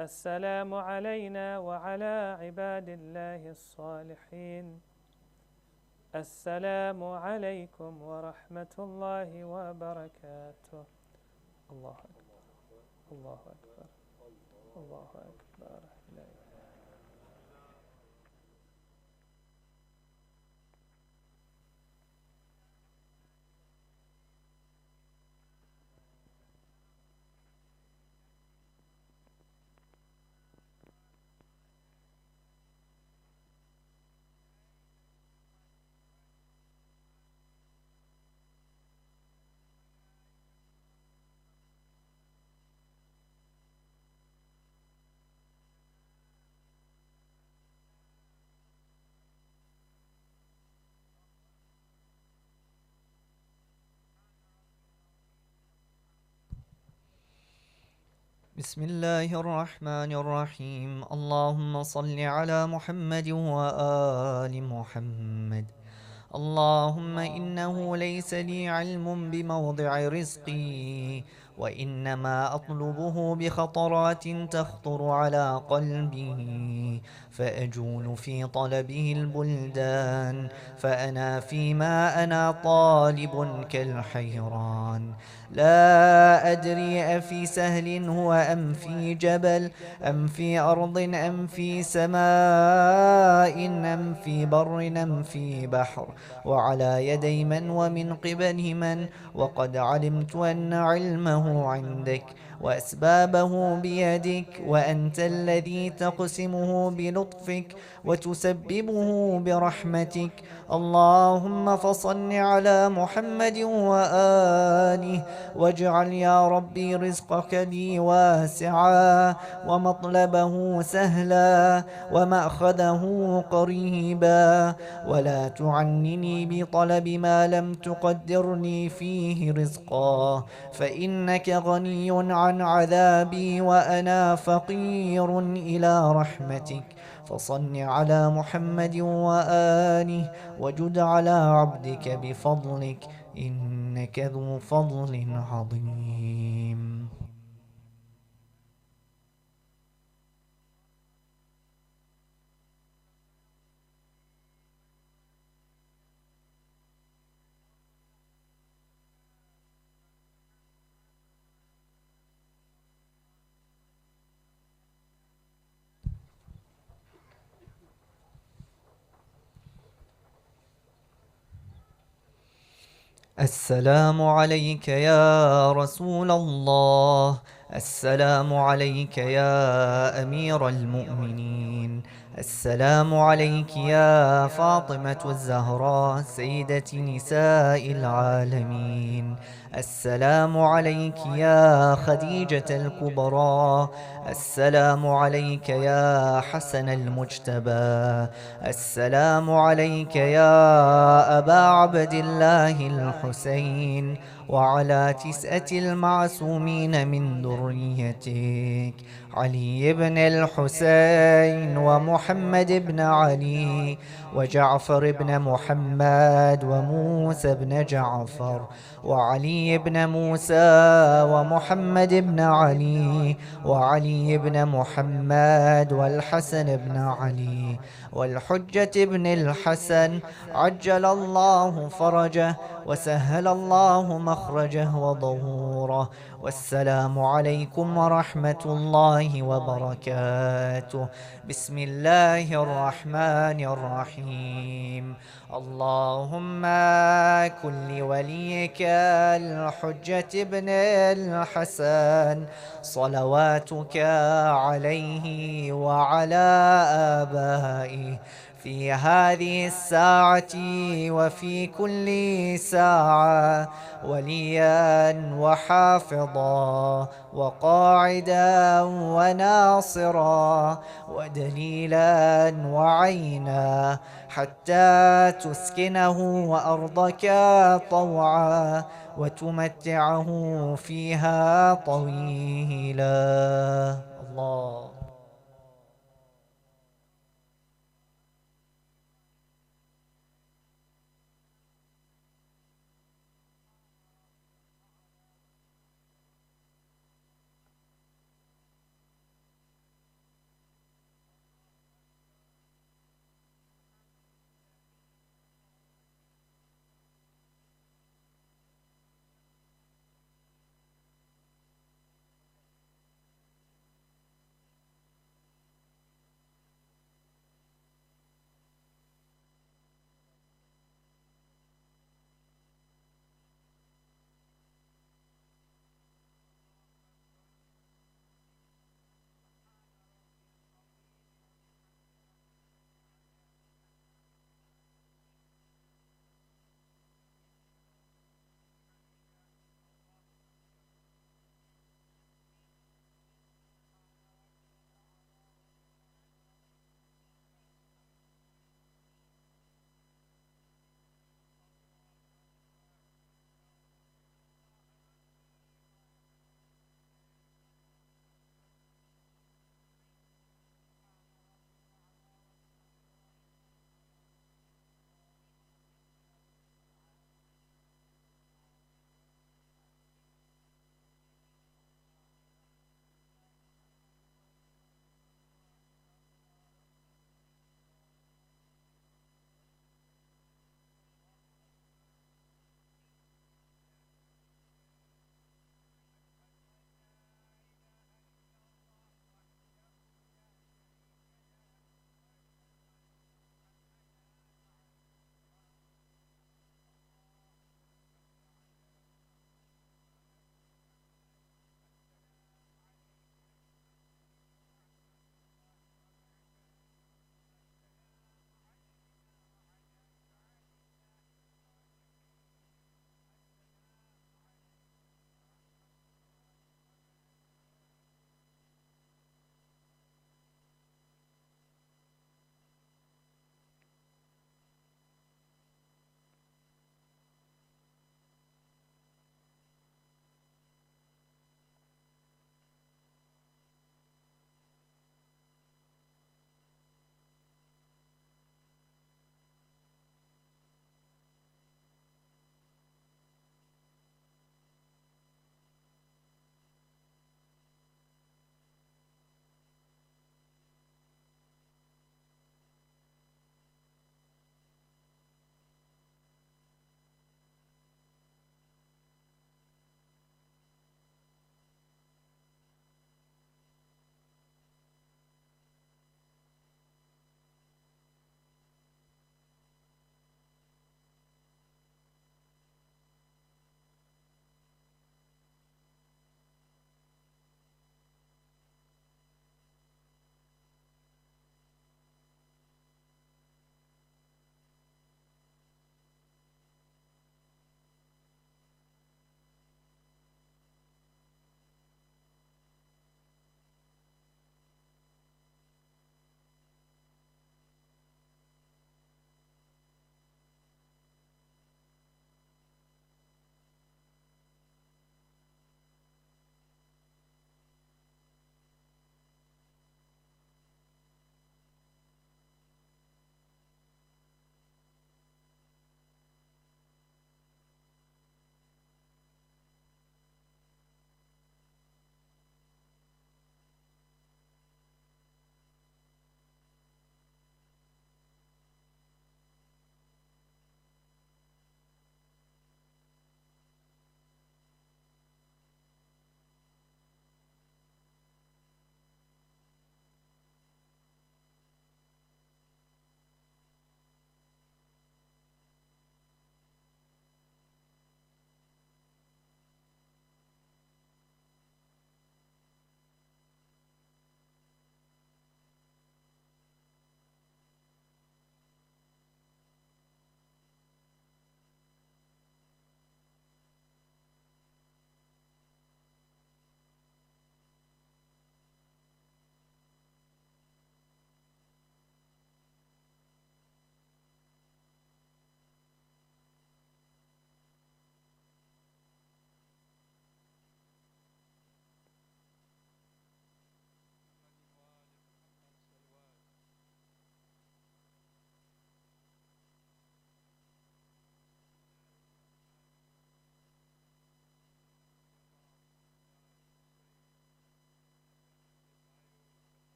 G: السلام علينا وعلى عباد الله الصالحين. السلام عليكم ورحمة الله وبركاته. الله أكبر. الله أكبر. الله أكبر. لا إله.
H: بسم الله الرحمن الرحيم. اللهم صل على محمد وآل محمد. اللهم إنه ليس لي علم بموضع رزقي، وإنما أطلبه بخطرات تخطر على قلبي، فأجول في طلبه البلدان، فأنا فيما أنا طالب كالحيران، لا أدري أفي سهل هو أم في جبل، أم في أرض أم في سماء، أم في بر أم في بحر، وعلى يدي من ومن قبل من، وقد علمت أن علمه عندك وأسبابه بيدك، وأنت الذي تقسمه بلطفك وتسببه برحمتك. اللهم فصل على محمد وآله، واجعل يا ربي رزقك لي واسعا، ومطلبه سهلا، ومأخذه قريبا، ولا تعنني بطلب ما لم تقدرني فيه رزقا، فإنك غني عن عذابي وأنا فقير إلى رحمتك. فصل على محمد وآله، وجد على عبدك بفضلك، إنك ذو فضل عظيم. السلام عليك يا رسول الله، السلام عليك يا أمير المؤمنين، السلام عليك يا فاطمة الزهراء سيدة نساء العالمين، السلام عليك يا خديجة الكبرى، السلام عليك يا حسن المجتبى، السلام عليك يا أبا عبد الله الحسين، وعلى 9 المعصومين من ذريتك، علي بن الحسين، ومحمد بن علي، وجعفر بن محمد، وموسى بن جعفر، وعلي بن موسى، ومحمد بن علي، وعلي بن محمد، والحسن بن علي، والحجة بن الحسن، عجل الله فرجه وسهل الله مخرجه وظهوره. والسلام عليكم ورحمة الله وبركاته. بسم الله الرحمن الرحيم. اللهم كن لوليك الحجة بن الحسن صلواتك عليه وعلى آبائه في هذه الساعة وفي كل ساعة وليا وحافظا وقاعدا وناصرا ودليلا وعينا، حتى تسكنه أرضك طوعا وتمتعه فيها طويلا. الله